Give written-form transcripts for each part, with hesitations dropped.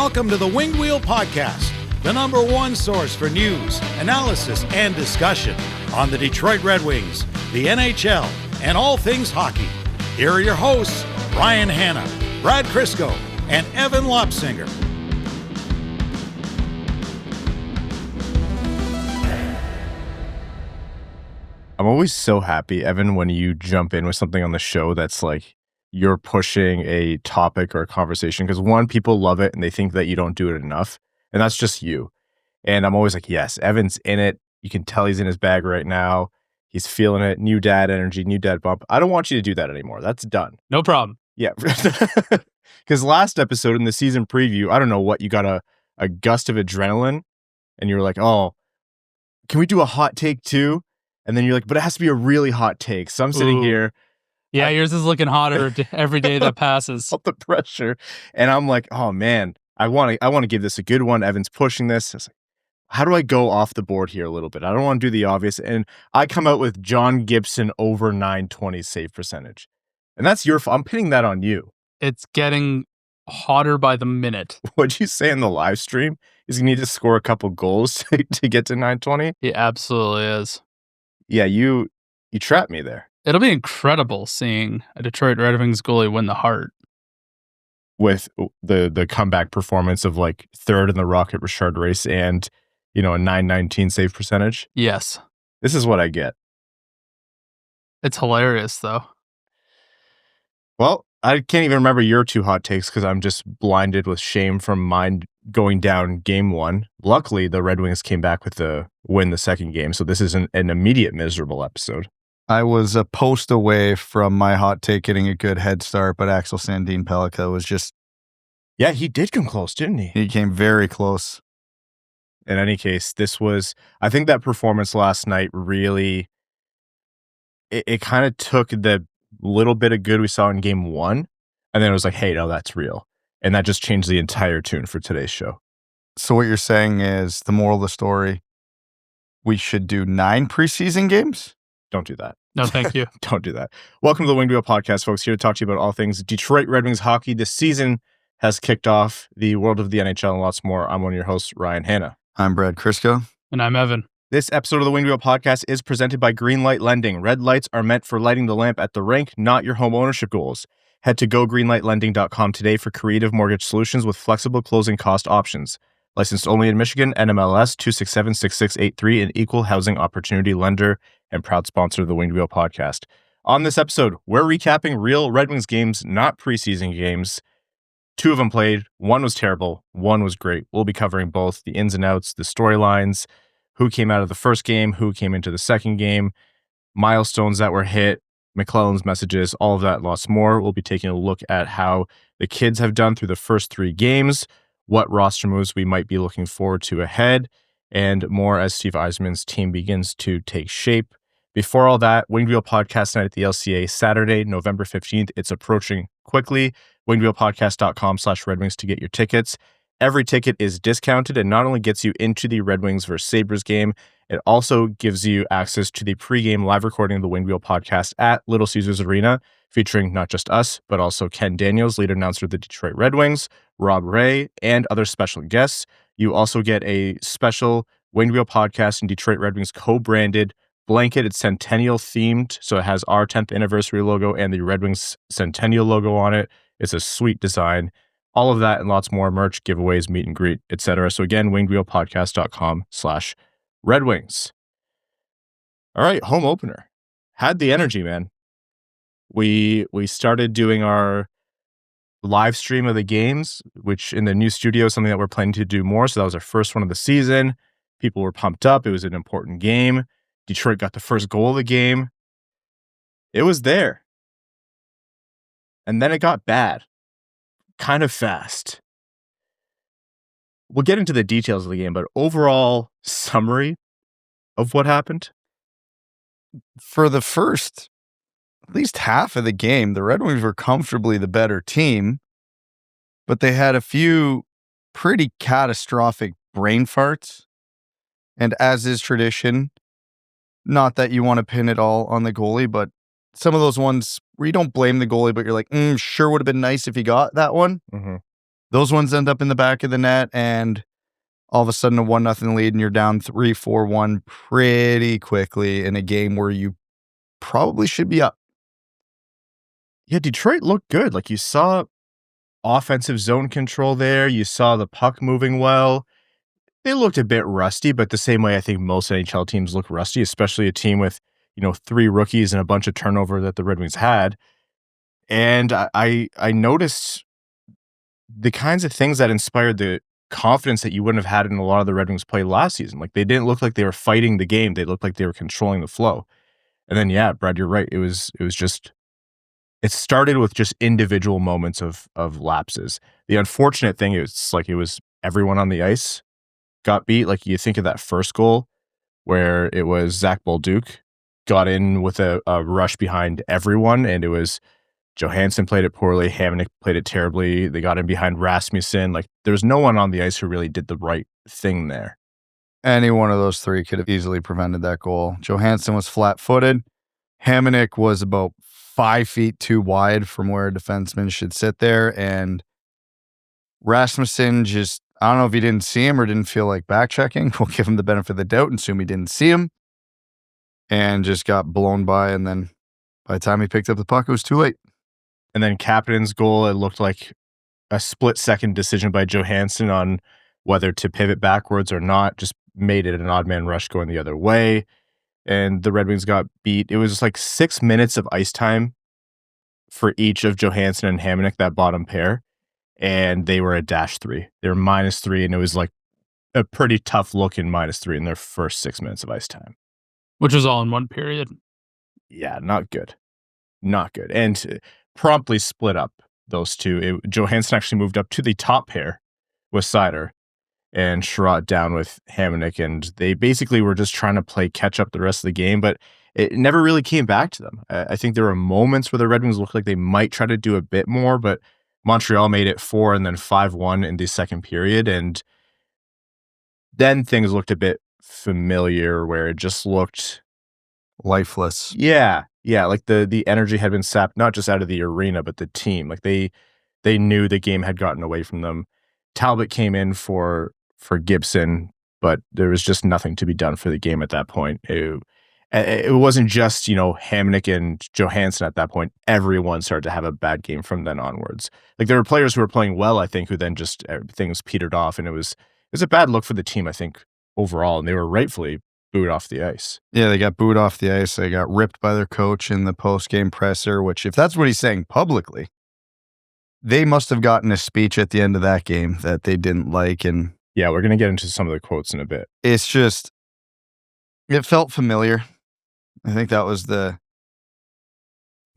Welcome to the Winged Wheel Podcast, the number one source for news, analysis, and discussion on the Detroit Red Wings, the NHL, and all things hockey. Here are your hosts, Ryan Hanna, Brad Crisco, and Evan Lopsinger. I'm always so happy, Evan, when you jump in with something on the show that's like you're pushing a topic or a conversation, because one, people love it and they think that you don't do it enough, and that's just you. And I'm always like, yes, Evan's in it. You can tell he's in his bag right now. He's feeling it. New dad energy, new dad bump. I don't want you to do that anymore. That's done. No problem. Yeah. Because last episode in the season preview, I don't know what, you got a gust of adrenaline and you were like, oh, can we do a hot take too? And then you're like, but it has to be a really hot take. So I'm sitting here. Yeah, yours is looking hotter every day that passes. Up the pressure. And I'm like, oh man, I want to give this a good one. Evan's pushing this. I was like, how do I go off the board here a little bit? I don't want to do the obvious. And I come out with John Gibson over 920 save percentage. And that's I'm pinning that on you. It's getting hotter by the minute. What'd you say in the live stream? Is he need to score a couple goals to get to 920? He absolutely is. Yeah, you trapped me there. It'll be incredible seeing a Detroit Red Wings goalie win the Hart. With the comeback performance of like third in the Rocket Richard race and, a 919 save percentage. Yes. This is what I get. It's hilarious, though. Well, I can't even remember your two hot takes because I'm just blinded with shame from mine going down game one. Luckily, the Red Wings came back with the win the second game, so this is an immediate miserable episode. I was a post away from my hot take getting a good head start, but Axel Sandin-Pellikka was just... Yeah, he did come close, didn't he? He came very close. In any case, I think that performance last night really... It kind of took the little bit of good we saw in game one, and then it was like, hey, no, that's real. And that just changed the entire tune for today's show. So what you're saying is, the moral of the story, we should do 9 preseason games? Don't do that. No, thank you. Don't do that. Welcome to the Winged Wheel Podcast, folks. Here to talk to you about all things Detroit Red Wings hockey. This season has kicked off, the world of the NHL, and lots more. I'm one of your hosts, Ryan Hanna. I'm Brad Crisco. And I'm Evan. This episode of the Winged Wheel Podcast is presented by Greenlight Lending. Red lights are meant for lighting the lamp at the rink, not your home ownership goals. Head to gogreenlightlending.com today for creative mortgage solutions with flexible closing cost options. Licensed only in Michigan, NMLS 2676683, an equal housing opportunity lender and proud sponsor of the Winged Wheel Podcast. On this episode, we're recapping real Red Wings games, not preseason games. 2 of them played. 1 was terrible. 1 was great. We'll be covering both the ins and outs, the storylines, who came out of the first game, who came into the second game, milestones that were hit, McLellan's messages, all of that and lots more. We'll be taking a look at how the kids have done through the first 3 games, what roster moves we might be looking forward to ahead, and more as Steve Yzerman's team begins to take shape. Before all that, Winged Wheel Podcast night at the LCA, Saturday, November 15th. It's approaching quickly. wingedwheelpodcast.com/Red Wings to get your tickets. Every ticket is discounted and not only gets you into the Red Wings versus Sabres game, it also gives you access to the pregame live recording of the Winged Wheel Podcast at Little Caesars Arena, featuring not just us, but also Ken Daniels, lead announcer of the Detroit Red Wings, Rob Ray, and other special guests. You also get a special Winged Wheel Podcast and Detroit Red Wings co-branded blanket. It's Centennial themed, so it has our 10th anniversary logo and the Red Wings Centennial logo on it. It's a sweet design. All of that and lots more, merch, giveaways, meet and greet, etc. So again, wingedwheelpodcast.com/Red Wings. All right, home opener. Had the energy, man. We started doing our live stream of the games, which in the new studio is something that we're planning to do more. So that was our first one of the season. People were pumped up. It was an important game. Detroit got the first goal of the game. It was there. And then it got bad. Kind of fast. We'll get into the details of the game, but overall summary of what happened. For the first, at least half of the game, the Red Wings were comfortably the better team, but they had a few pretty catastrophic brain farts. And as is tradition, not that you want to pin it all on the goalie, but some of those ones where you don't blame the goalie, but you're like, sure would have been nice if he got that one. Mm-hmm. those ones end up in the back of the net, and all of a sudden a 1-0 lead, and you're down 3-4-1 pretty quickly in a game where you probably should be up. Yeah, Detroit looked good. Like, you saw offensive zone control there. You saw the puck moving well. They looked a bit rusty, but the same way I think most NHL teams look rusty, especially a team with, 3 rookies and a bunch of turnover that the Red Wings had. And I noticed the kinds of things that inspired the confidence that you wouldn't have had in a lot of the Red Wings play last season. Like, they didn't look like they were fighting the game. They looked like they were controlling the flow. And then, yeah, Brad, you're right. It was just, it started with just individual moments of lapses. The unfortunate thing is, like, it was everyone on the ice got beat. Like, you think of that first goal where it was Zach Bolduc got in with a rush behind everyone, and it was Johansson played it poorly, Hamonic played it terribly. They got in behind Rasmussen. Like, there was no one on the ice who really did the right thing there. Any one of those 3 could have easily prevented that goal. Johansson was flat-footed. Hamonic was about 5 feet too wide from where a defenseman should sit there, and Rasmussen just, I don't know if he didn't see him or didn't feel like back-checking. We'll give him the benefit of the doubt and assume he didn't see him, and just got blown by, and then by the time he picked up the puck, it was too late. And then Kapanen's goal, it looked like a split-second decision by Johansson on whether to pivot backwards or not, just made it an odd man rush going the other way, and the Red Wings got beat. It was like 6 minutes of ice time for each of Johansson and Hamonic, that bottom pair, and they were a -3. They were -3, and it was like a pretty tough look in -3 in their first 6 minutes of ice time. Which was all in one period. Yeah, not good. Not good. And promptly split up those two. Johansson actually moved up to the top pair with Seider, and Sherratt down with Hamonic, and they basically were just trying to play catch up the rest of the game, but it never really came back to them. I think there were moments where the Red Wings looked like they might try to do a bit more, but Montreal made it 4 and then 5-1 in the second period, and then things looked a bit familiar where it just looked lifeless. Yeah, like the energy had been sapped, not just out of the arena, but the team. Like, they knew the game had gotten away from them. Talbot came in for Gibson, but there was just nothing to be done for the game at that point. It wasn't just, Hamonic and Johansson at that point. Everyone started to have a bad game from then onwards. Like, there were players who were playing well, I think, who then just things petered off, and it was a bad look for the team, I think, overall, and they were rightfully booed off the ice. Yeah, they got booed off the ice. They got ripped by their coach in the post-game presser, which, if that's what he's saying publicly, they must have gotten a speech at the end of that game that they didn't like. And yeah, we're going to get into some of the quotes in a bit. It's just, it felt familiar. I think that was the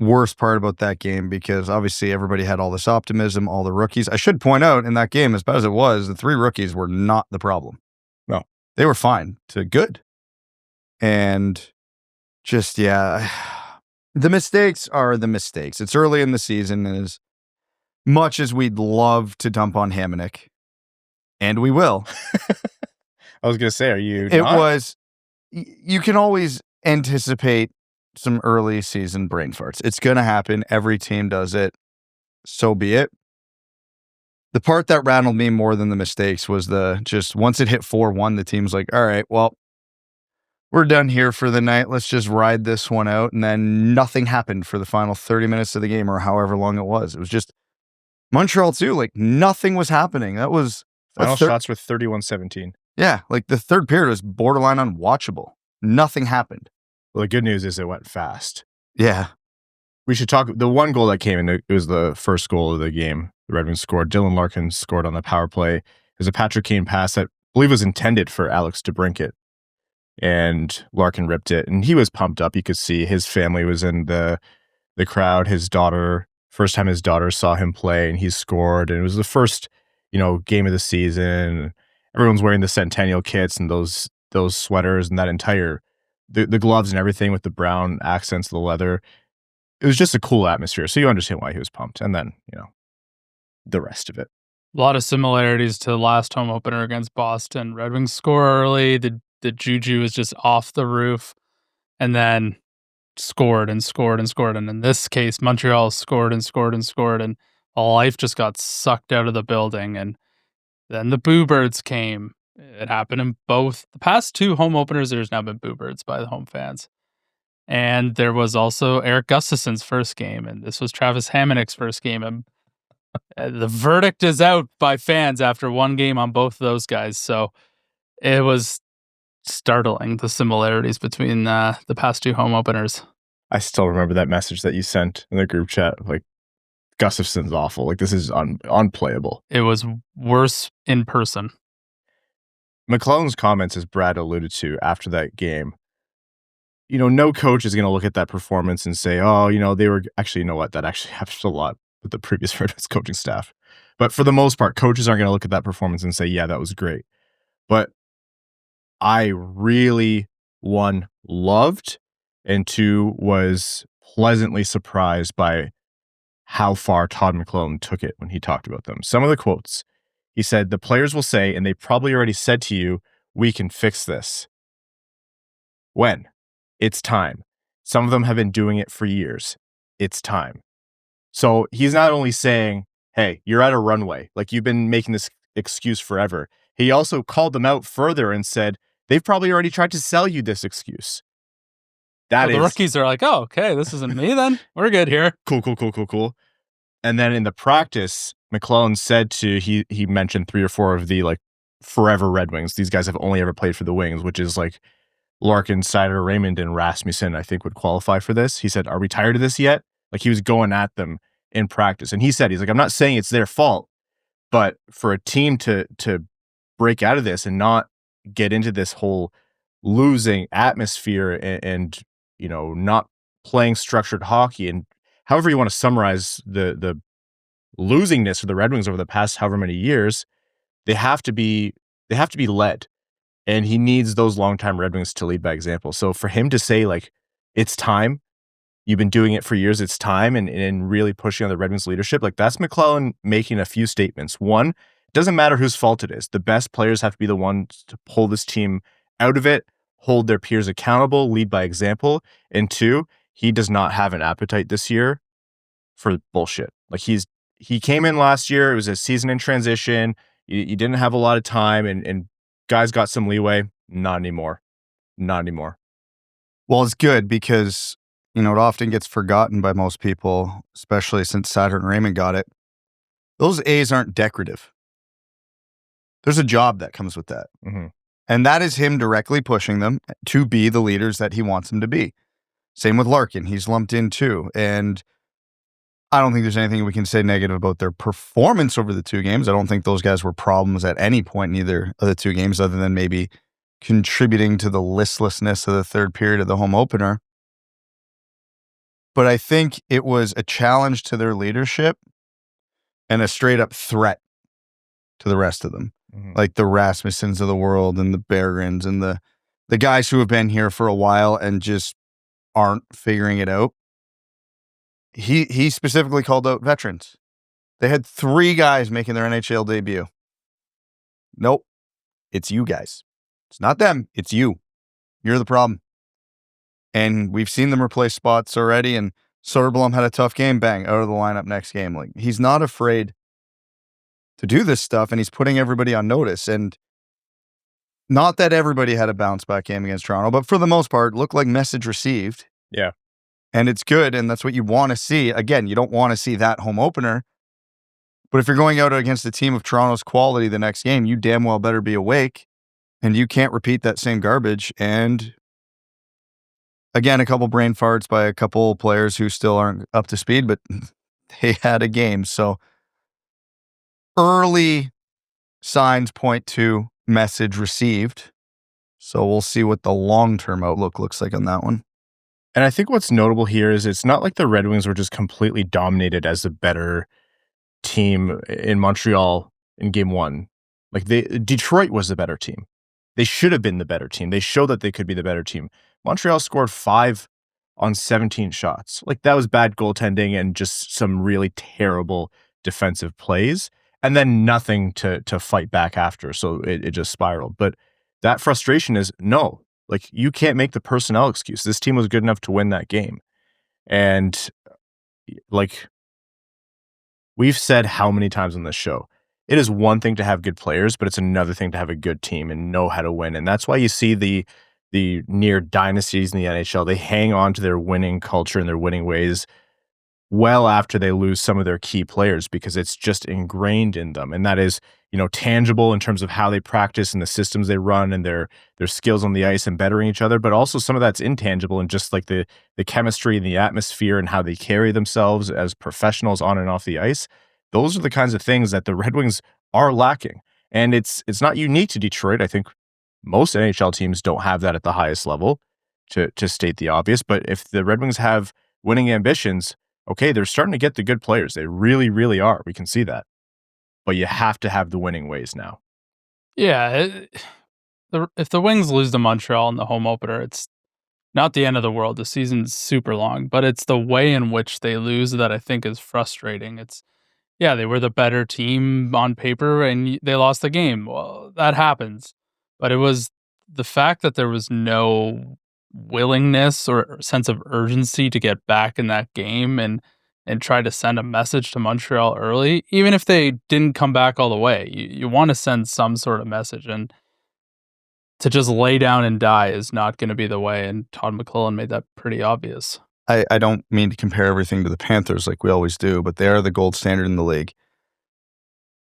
worst part about that game, because obviously everybody had all this optimism, all the rookies. I should point out, in that game, as bad as it was, the 3 rookies were not the problem. No. They were fine to good. And just, yeah, the mistakes are the mistakes. It's early in the season, and as much as we'd love to dump on Hamonic, and we will. I was going to say, are you It not? was, you can always anticipate some early season brain farts. It's going to happen. Every team does it. So be it. The part that rattled me more than the mistakes was just once it hit 4-1, the team's like, all right, well, we're done here for the night. Let's just ride this one out. And then nothing happened for the final 30 minutes of the game, or however long it was. It was just Montreal too. Like, nothing was happening. That was final shots were 31-17. Yeah, like the third period was borderline unwatchable. Nothing happened. Well, the good news is it went fast. Yeah. We should talk. The one goal that came in, it was the first goal of the game. The Red Wings scored. Dylan Larkin scored on the power play. It was a Patrick Kane pass that I believe was intended for Alex DeBrincat. And Larkin ripped it, and he was pumped up. You could see his family was in the crowd. His daughter, first time his daughter saw him play, and he scored. And it was the first, game of the season. Everyone's wearing the Centennial kits and those sweaters and that entire the gloves and everything with the brown accents of the leather. It was just a cool atmosphere. So you understand why he was pumped. And then, the rest of it. A lot of similarities to the last home opener against Boston. Red Wings score early. The juju was just off the roof, and then scored and scored and scored. And in this case, Montreal scored and scored and scored. And life just got sucked out of the building, and then the Boo Birds came. It happened in both the past 2 home openers. There's now been Boo Birds by the home fans. And there was also Eric Gustafsson's first game, and this was Travis Hamonic's first game. And the verdict is out by fans after 1 game on both of those guys. So it was startling, the similarities between the past 2 home openers. I still remember that message that you sent in the group chat. Like, Gustafsson's awful. Like, this is unplayable. It was worse in person. McLellan's comments, as Brad alluded to after that game, no coach is going to look at that performance and say, oh, they were actually, you know what? That actually happens a lot with the previous Red Wings coaching staff. But for the most part, coaches aren't going to look at that performance and say, yeah, that was great. But I really, 1, loved, and 2, was pleasantly surprised by how far Todd McLellan took it when he talked about them. Some of the quotes, he said, the players will say, and they probably already said to you, we can fix this. When? It's time. Some of them have been doing it for years. It's time. So he's not only saying, hey, you're at a runway, like you've been making this excuse forever. He also called them out further and said, they've probably already tried to sell you this excuse. The rookies are like, oh, okay, this isn't me then. We're good here. Cool. And then in the practice, McLellan said he mentioned 3 or 4 of the like forever Red Wings. These guys have only ever played for the Wings, which is like Larkin, Seider, Raymond, and Rasmussen, I think, would qualify for this. He said, are we tired of this yet? Like, he was going at them in practice. And he's like, I'm not saying it's their fault, but for a team to break out of this and not get into this whole losing atmosphere and not playing structured hockey, and however you want to summarize the losingness of the Red Wings over the past however many years, they have to be led. And he needs those longtime Red Wings to lead by example. So for him to say, like, it's time, you've been doing it for years, it's time, and really pushing on the Red Wings leadership, like, that's McLellan making a few statements. 1, it doesn't matter whose fault it is. The best players have to be the ones to pull this team out of it, hold their peers accountable, lead by example. And 2, he does not have an appetite this year for bullshit. Like, he came in last year, it was a season in transition, you didn't have a lot of time, and guys got some leeway. Not anymore. Well, it's good because, it often gets forgotten by most people, especially since Seider and Raymond got it. Those A's aren't decorative. There's a job that comes with that. Mm-hmm. And that is him directly pushing them to be the leaders that he wants them to be. Same with Larkin. He's lumped in too. And I don't think there's anything we can say negative about their performance over the 2 games. I don't think those guys were problems at any point in either of the 2 games, other than maybe contributing to the listlessness of the 3rd period of the home opener. But I think it was a challenge to their leadership and a straight up threat to the rest of them. Mm-hmm. Like the Rasmussens of the world and the Bergrens and the guys who have been here for a while and just aren't figuring it out. He specifically called out veterans. They had 3 guys making their NHL debut. Nope. It's you guys. It's not them. It's you. You're the problem. And we've seen them replace spots already, and Soderblom had a tough game, bang, out of the lineup next game. Like, he's not afraid to do this stuff, and he's putting everybody on notice. And not that everybody had a bounce back game against Toronto, but for the most part, looked like message received. Yeah. And it's good, and that's what you want to see. Again, you don't want to see that home opener. But if you're going out against a team of Toronto's quality the next game, you damn well better be awake, and you can't repeat that same garbage. And again, a couple brain farts by a couple players who still aren't up to speed, but they had a game. So early signs point to message received. So we'll see what the long-term outlook looks like on that one. And I think what's notable here is it's not like the Red Wings were just completely dominated as a better team in Montreal in game 1. Like, Detroit was the better team. They should have been the better team. They showed that they could be the better team. Montreal scored 5 on 17 shots. Like, that was bad goaltending and just some really terrible defensive plays, and then nothing to fight back after. So it just spiraled. But that frustration is, no, like, you can't make the personnel excuse. This team was good enough to win that game. And like, we've said how many times on this show, it is one thing to have good players, but it's another thing to have a good team and know how to win. And that's why you see the near dynasties in the NHL. They hang on to their winning culture and their winning ways well after they lose some of their key players, because it's just ingrained in them. And that is, tangible in terms of how they practice and the systems they run and their skills on the ice and bettering each other. But also some of that's intangible and just like the chemistry and the atmosphere and how they carry themselves as professionals on and off the ice. Those are the kinds of things that the Red Wings are lacking. And it's not unique to Detroit. I think most NHL teams don't have that at the highest level, to state the obvious. But if the Red Wings have winning ambitions, okay, they're starting to get the good players. They really, really are. We can see that. But you have to have the winning ways now. Yeah. If the Wings lose to Montreal in the home opener, it's not the end of the world. The season's super long, but it's the way in which they lose that I think is frustrating. They were the better team on paper and they lost the game. Well, that happens. But it was the fact that there was no willingness or sense of urgency to get back in that game and try to send a message to Montreal early, even if they didn't come back all the way. You want to send some sort of message, and to just lay down and die is not going to be the way, and Todd McLellan made that pretty obvious. I don't mean to compare everything to the Panthers like we always do, but they are the gold standard in the league.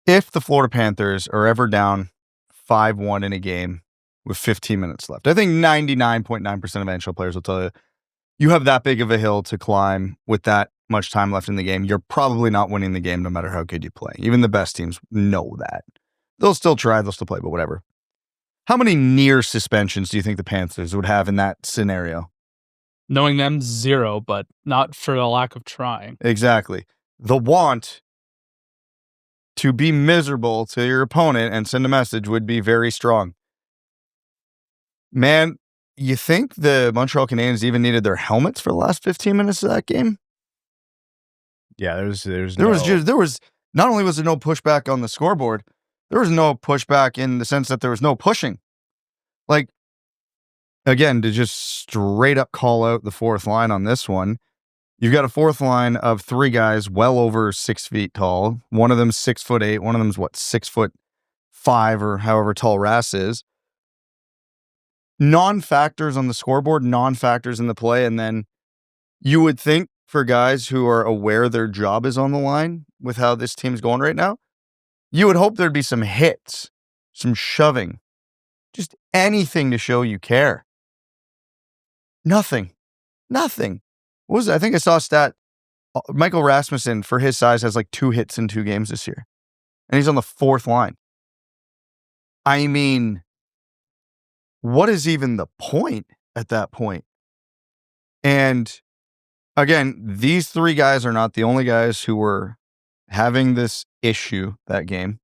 If the Florida Panthers are ever down 5-1 in a game with 15 minutes left, I think 99.9% of NHL players will tell you, you have that big of a hill to climb with that much time left in the game. You're probably not winning the game no matter how good you play. Even the best teams know that. They'll still try, they'll still play, but whatever. How many near suspensions do you think the Panthers would have in that scenario? Knowing them, 0, but not for the lack of trying. Exactly. The want to be miserable to your opponent and send a message would be very strong. Man, you think the Montreal Canadiens even needed their helmets for the last 15 minutes of that game? Yeah, there was not only was there no pushback on the scoreboard, there was no pushback in the sense that there was no pushing. Like, again, to just straight up call out the fourth line on this one, you've got a fourth line of 3 guys well over 6 feet tall. One of them's 6'8", one of them's 6'5" or however tall Rass is. Non-factors on the scoreboard, non-factors in the play, and then you would think for guys who are aware their job is on the line with how this team's going right now, you would hope there'd be some hits, some shoving, just anything to show you care. Nothing. What was it? I think I saw a stat. Michael Rasmussen, for his size, has 2 hits in 2 games this year. And he's on the 4th line. I mean, what is even the point at that point? And again, these 3 guys are not the only guys who were having this issue that game.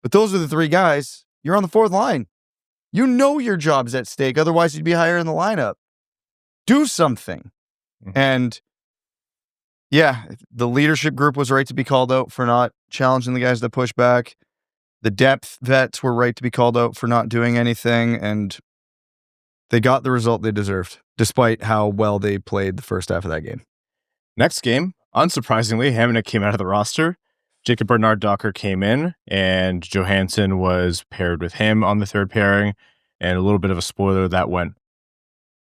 But those are the 3 guys. You're on the 4th line. You know your job's at stake. Otherwise, you'd be higher in the lineup. Do something. Mm-hmm. And yeah, the leadership group was right to be called out for not challenging the guys to push back. The depth vets were right to be called out for not doing anything. And they got the result they deserved, despite how well they played the first half of that game. Next game, unsurprisingly, Hamonic came out of the roster. Jacob Bernard-Docker came in, and Johansson was paired with him on the third pairing. And a little bit of a spoiler, that went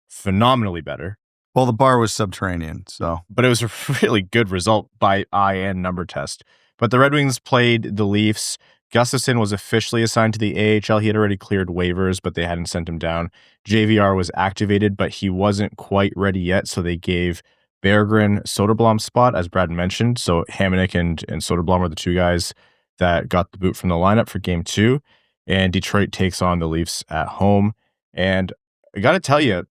phenomenally better. Well, the bar was subterranean, so. But it was a really good result by eye and number test. But the Red Wings played the Leafs. Gustafsson was officially assigned to the AHL. He had already cleared waivers, but they hadn't sent him down. JVR was activated, but he wasn't quite ready yet, so they gave Berggren Soderblom's spot, as Brad mentioned. So Hamonic and Soderblom are the 2 guys that got the boot from the lineup for game 2. And Detroit takes on the Leafs at home. And I got to tell you,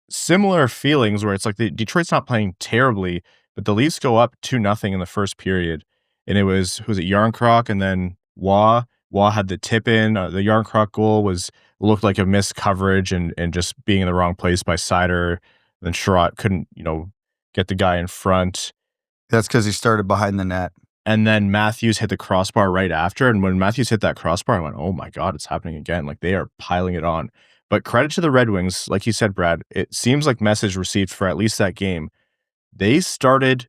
similar feelings where it's like Detroit's not playing terribly, but the Leafs go up 2-0 in the first period. And it was Yarncroc and then Waugh. Waugh had the tip in. The Yarncroc goal looked like a missed coverage and just being in the wrong place by Seider. Then Sherratt couldn't, get the guy in front. That's because he started behind the net. And then Matthews hit the crossbar right after. And when Matthews hit that crossbar, I went, oh my God, it's happening again. Like, they are piling it on. But credit to the Red Wings, like you said, Brad, it seems like message received for at least that game. They started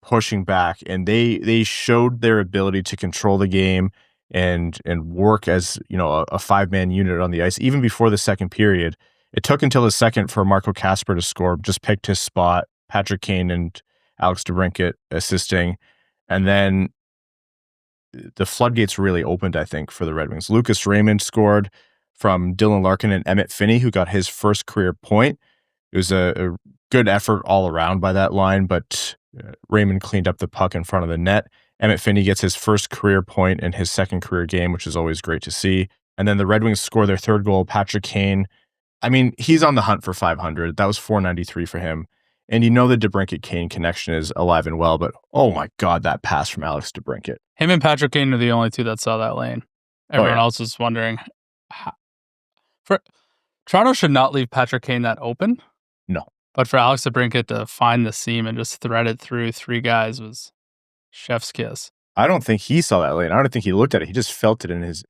pushing back, and they showed their ability to control the game and work as, you know, a 5-man unit on the ice. Even before the second period, it took until the second for Marco Kasper to score, just picked his spot, Patrick Kane and Alex DeBrincat assisting, and then the floodgates really opened, I think, for the Red Wings. Lucas Raymond scored from Dylan Larkin and Emmitt Finnie, who got his first career point. It was a good effort all around by that line, but Raymond cleaned up the puck in front of the net. Emmitt Finnie gets his first career point in his second career game, which is always great to see. And then the Red Wings score their third goal. Patrick Kane, I mean, he's on the hunt for 500. That was 493 for him. And you know the DeBrincat-Kane connection is alive and well, but oh my God, that pass from Alex DeBrincat. Him and Patrick Kane are the only two that saw that lane. Everyone else was wondering. Toronto should not leave Patrick Kane that open. No. But for Alex DeBrincat to find the seam and just thread it through three guys was chef's kiss. I don't think he saw that lane. I don't think he looked at it. He just felt it in his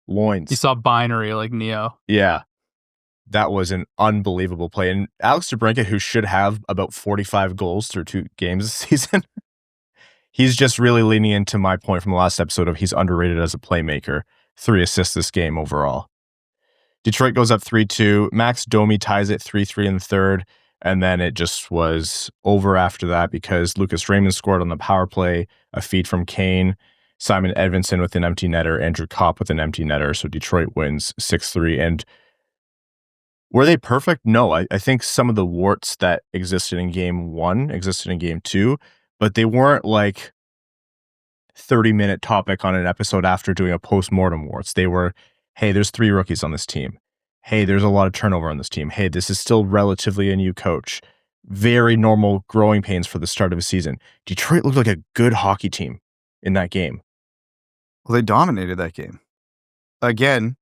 loins. He saw binary like Neo. Yeah. That was an unbelievable play. And Alex DeBrincat, who should have about 45 goals through 2 games this season, he's just really leaning into my point from the last episode of he's underrated as a playmaker. 3 assists this game overall. Detroit goes up 3-2. Max Domi ties it 3-3 in the third. And then it just was over after that because Lucas Raymond scored on the power play, a feed from Kane, Simon Edvinsson with an empty netter, Andrew Kopp with an empty netter. So Detroit wins 6-3. And were they perfect? No. I think some of the warts that existed in game 1 existed in game 2, but they weren't like 30-minute topic on an episode after doing a post-mortem warts. They were, hey, there's 3 rookies on this team. Hey, there's a lot of turnover on this team. Hey, this is still relatively a new coach. Very normal growing pains for the start of a season. Detroit looked like a good hockey team in that game. Well, they dominated that game. Again,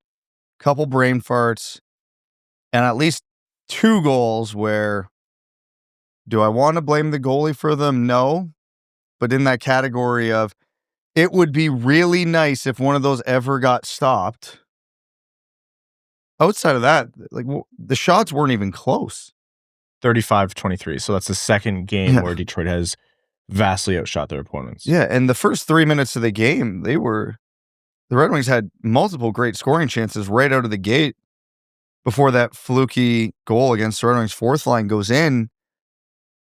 couple brain farts, and at least 2 goals where, do I want to blame the goalie for them? No. But in that category of, it would be really nice if one of those ever got stopped. Outside of that, like the shots weren't even close. 35-23. So that's the second game where Detroit has vastly outshot their opponents. Yeah, and the first 3 minutes of the game, the Red Wings had multiple great scoring chances right out of the gate before that fluky goal against the Red Wings fourth line goes in.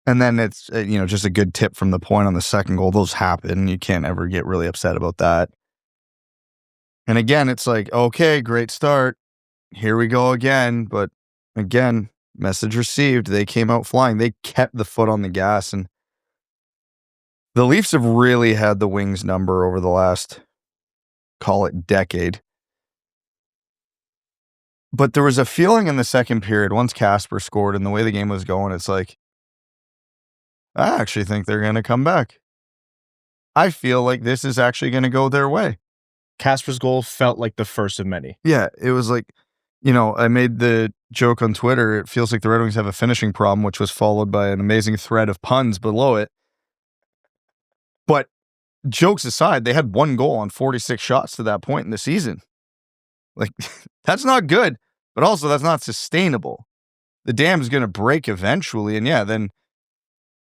And then it's, just a good tip from the point on the second goal. Those happen. You can't ever get really upset about that. And again, it's like, okay, great start. Here we go again. But again, message received. They came out flying. They kept the foot on the gas. And the Leafs have really had the Wings number over the last, call it, decade. But there was a feeling in the second period, once Kasper scored and the way the game was going, it's like, I actually think they're going to come back. I feel like this is actually going to go their way. Kasper's goal felt like the first of many. Yeah, it was like, I made the joke on Twitter, it feels like the Red Wings have a finishing problem, which was followed by an amazing thread of puns below it. But jokes aside, they had 1 goal on 46 shots to that point in the season. Like, that's not good, but also that's not sustainable. The dam is going to break eventually, and then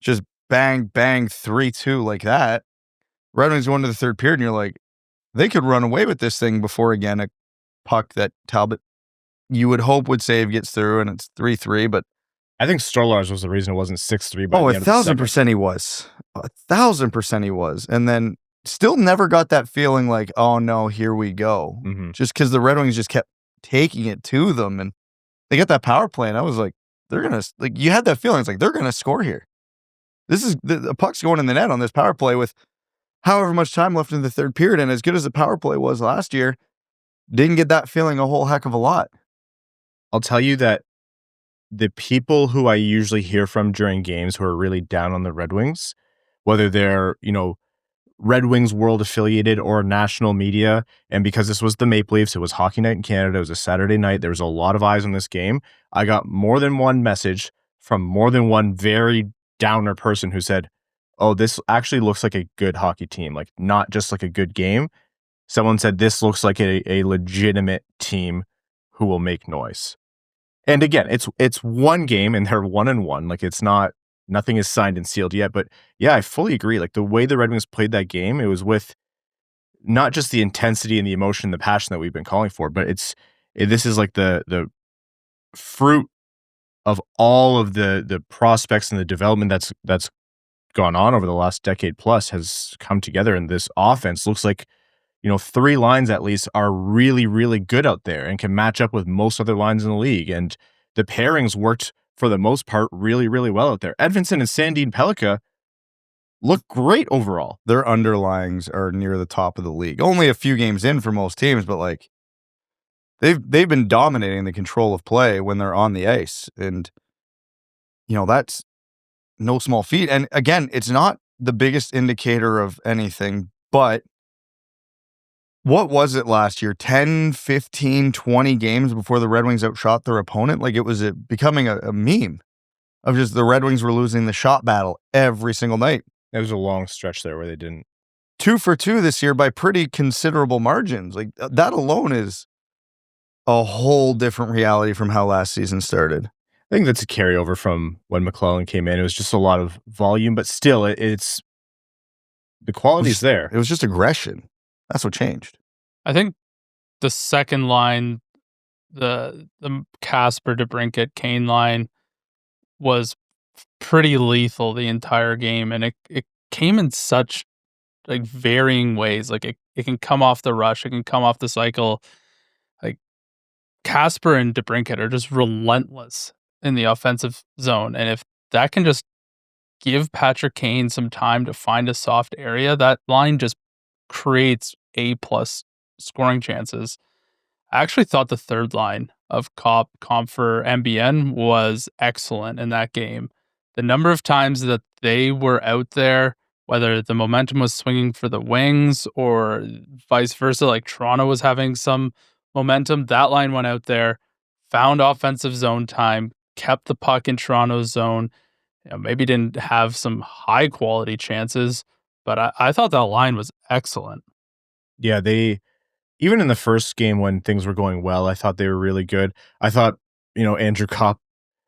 just bang, bang, 3-2 like that. Red Wings go into the third period, and you're like, they could run away with this thing before, again, a puck that Talbot, you would hope, would save gets through, and it's 3-3, but I think Stolarz was the reason it wasn't 6-3. Oh, 1,000% he was. 1,000% he was. And then still never got that feeling like, oh no, here we go. Mm-hmm. Just because the Red Wings just kept taking it to them, and they got that power play, and I was like, they're going to, like, you had that feeling, it's like, they're going to score here. This is, the puck's going in the net on this power play with however much time left in the third period, and as good as the power play was last year, didn't get that feeling a whole heck of a lot. I'll tell you that the people who I usually hear from during games who are really down on the Red Wings, whether they're, Red Wings world affiliated or national media, and because this was the Maple Leafs, it was Hockey Night in Canada, it was a Saturday night, there was a lot of eyes on this game. I got more than one message from more than one very downer person who said, oh, this actually looks like a good hockey team, like not just like a good game. Someone said this looks like a legitimate team who will make noise. And again, it's one game and they're 1-1. Like, it's not nothing is signed and sealed yet. But yeah, I fully agree. Like the way the Red Wings played that game, it was with not just the intensity and the emotion, the passion that we've been calling for, but this is like the fruit of all of the prospects and the development that's gone on over the last decade plus has come together, and this offense looks like, 3 lines at least are really, really good out there and can match up with most other lines in the league. And the pairings worked for the most part really, really well out there. Edvinsson and Sandin-Pellikka look great overall. Their underlyings are near the top of the league. Only a few games in for most teams, but like they've been dominating the control of play when they're on the ice. And that's no small feat. And again, it's not the biggest indicator of anything, but what was it last year? 10, 15, 20 games before the Red Wings outshot their opponent? Like it was becoming a meme of just the Red Wings were losing the shot battle every single night. There was a long stretch there where they didn't. 2 for 2 this year by pretty considerable margins. Like that alone is a whole different reality from how last season started. I think that's a carryover from when McLellan came in. It was just a lot of volume, but still it's the quality's there. It was just aggression. That's what changed. I think the second line, the Kasper DeBrincat Kane line, was pretty lethal the entire game, and it came in such like varying ways. Like it can come off the rush, it can come off the cycle. Like Kasper and DeBrincat are just relentless in the offensive zone, and if that can just give Patrick Kane some time to find a soft area, that line just creates A+ scoring chances. I actually thought the third line of Compher, MBN was excellent in that game. The number of times that they were out there, whether the momentum was swinging for the Wings or vice versa, like Toronto was having some momentum, that line went out there, found offensive zone time, kept the puck in Toronto's zone. Maybe didn't have some high quality chances, but I thought that line was excellent. Yeah, even in the first game when things were going well, I thought they were really good. I thought, Andrew Kopp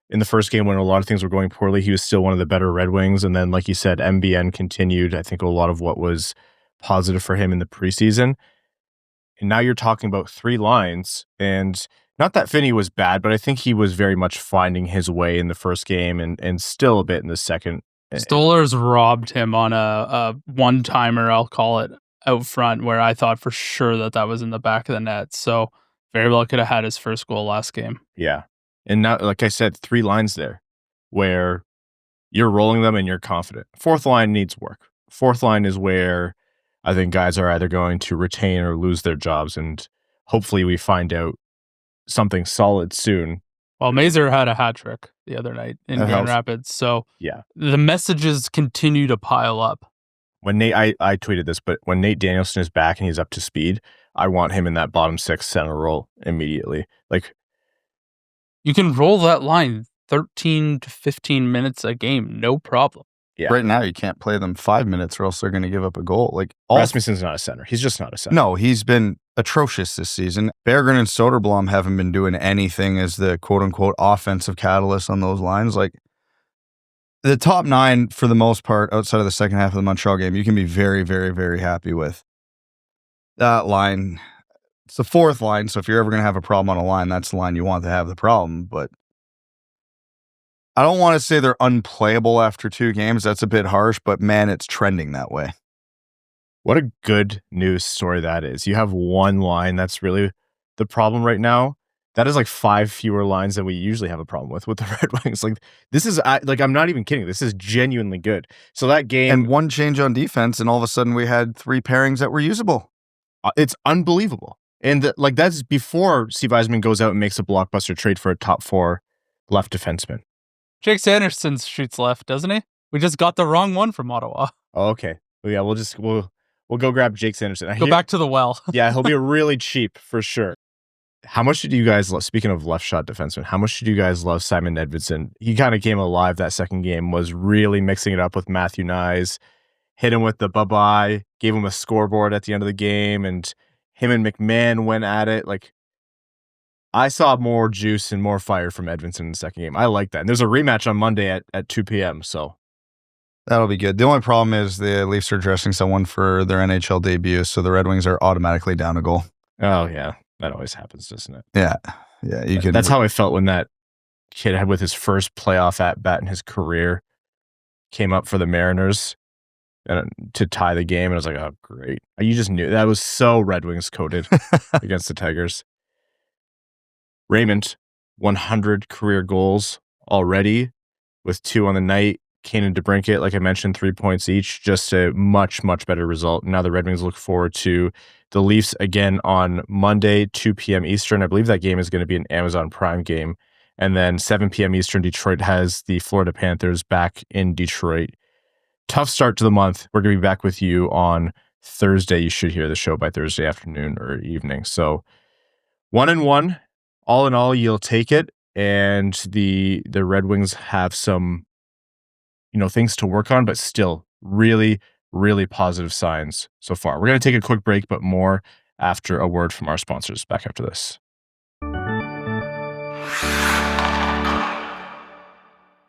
in the first game when a lot of things were going poorly, he was still one of the better Red Wings. And then, like you said, MBN continued, I think, a lot of what was positive for him in the preseason. And now you're talking about 3 lines, and not that Finnie was bad, but I think he was very much finding his way in the first game and still a bit in the second. Stolarz robbed him on a one-timer, I'll call it, out front, where I thought for sure that was in the back of the net. So very well could have had his first goal last game. Yeah. And now, like I said, 3 lines there where you're rolling them and you're confident. 4th line needs work. 4th line is where I think guys are either going to retain or lose their jobs, and hopefully we find out something solid soon. Well, Mazur had a hat trick the other night in Grand Rapids, so yeah, the messages continue to pile up. When Nate, I tweeted this, but when Nate Danielson is back and he's up to speed, I want him in that bottom 6 center role immediately. Like, you can roll that line 13 to 15 minutes a game, no problem. Yeah. Right now, you can't play them 5 minutes or else they're going to give up a goal. Like Rasmussen's not a center. He's just not a center. No, he's been atrocious this season. Berggren and Soderblom haven't been doing anything as the quote-unquote offensive catalyst on those lines. Like, the top 9, for the most part, outside of the second half of the Montreal game, you can be very, very, very happy with. That line, it's the 4th line, so if you're ever going to have a problem on a line, that's the line you want to have the problem, but I don't want to say they're unplayable after 2 games. That's a bit harsh, but man, it's trending that way. What a good news story that is. You have 1 line that's really the problem right now. That is like 5 fewer lines than we usually have a problem with the Red Wings. Like, this is, like, I'm not even kidding. This is genuinely good. So that game. And 1 change on defense, and all of a sudden we had 3 pairings that were usable. It's unbelievable. And that's before Steve Yzerman goes out and makes a blockbuster trade for a top 4 left defenseman. Jake Sanderson shoots left, doesn't he? We just got the wrong one from Ottawa. Oh, okay. Well, yeah, we'll go grab Jake Sanderson. Go back to the well. Yeah, he'll be really cheap for sure. How much did you guys love, speaking of left shot defenseman, how much did you guys love Simon Edvinsson? He kind of came alive that second game, was really mixing it up with Matthew Nyes, hit him with the bye-bye, gave him a scoreboard at the end of the game, and him and McMahon went at it. Like, I saw more juice and more fire from Edvinsson in the second game. I like that. And there's a rematch on Monday at 2 p.m. So that'll be good. The only problem is the Leafs are dressing someone for their NHL debut, so the Red Wings are automatically down a goal. Oh yeah, that always happens, doesn't it? Yeah. That's how I felt when that kid had with his first playoff at bat in his career came up for the Mariners and to tie the game, and I was like, oh great! You just knew that was so Red Wings coded against the Tigers. Raymond, 100 career goals already, with 2 on the night. Kane and DeBrincat, like I mentioned, 3 points each. Just a much, much better result. Now the Red Wings look forward to the Leafs again on Monday, 2 p.m. Eastern. I believe that game is going to be an Amazon Prime game. And then 7 p.m. Eastern, Detroit has the Florida Panthers back in Detroit. Tough start to the month. We're going to be back with you on Thursday. You should hear the show by Thursday afternoon or evening. So 1-1. All in all, you'll take it. And the Red Wings have some things to work on, but still really, really positive signs so far. We're going to take a quick break, but more after a word from our sponsors. Back after this.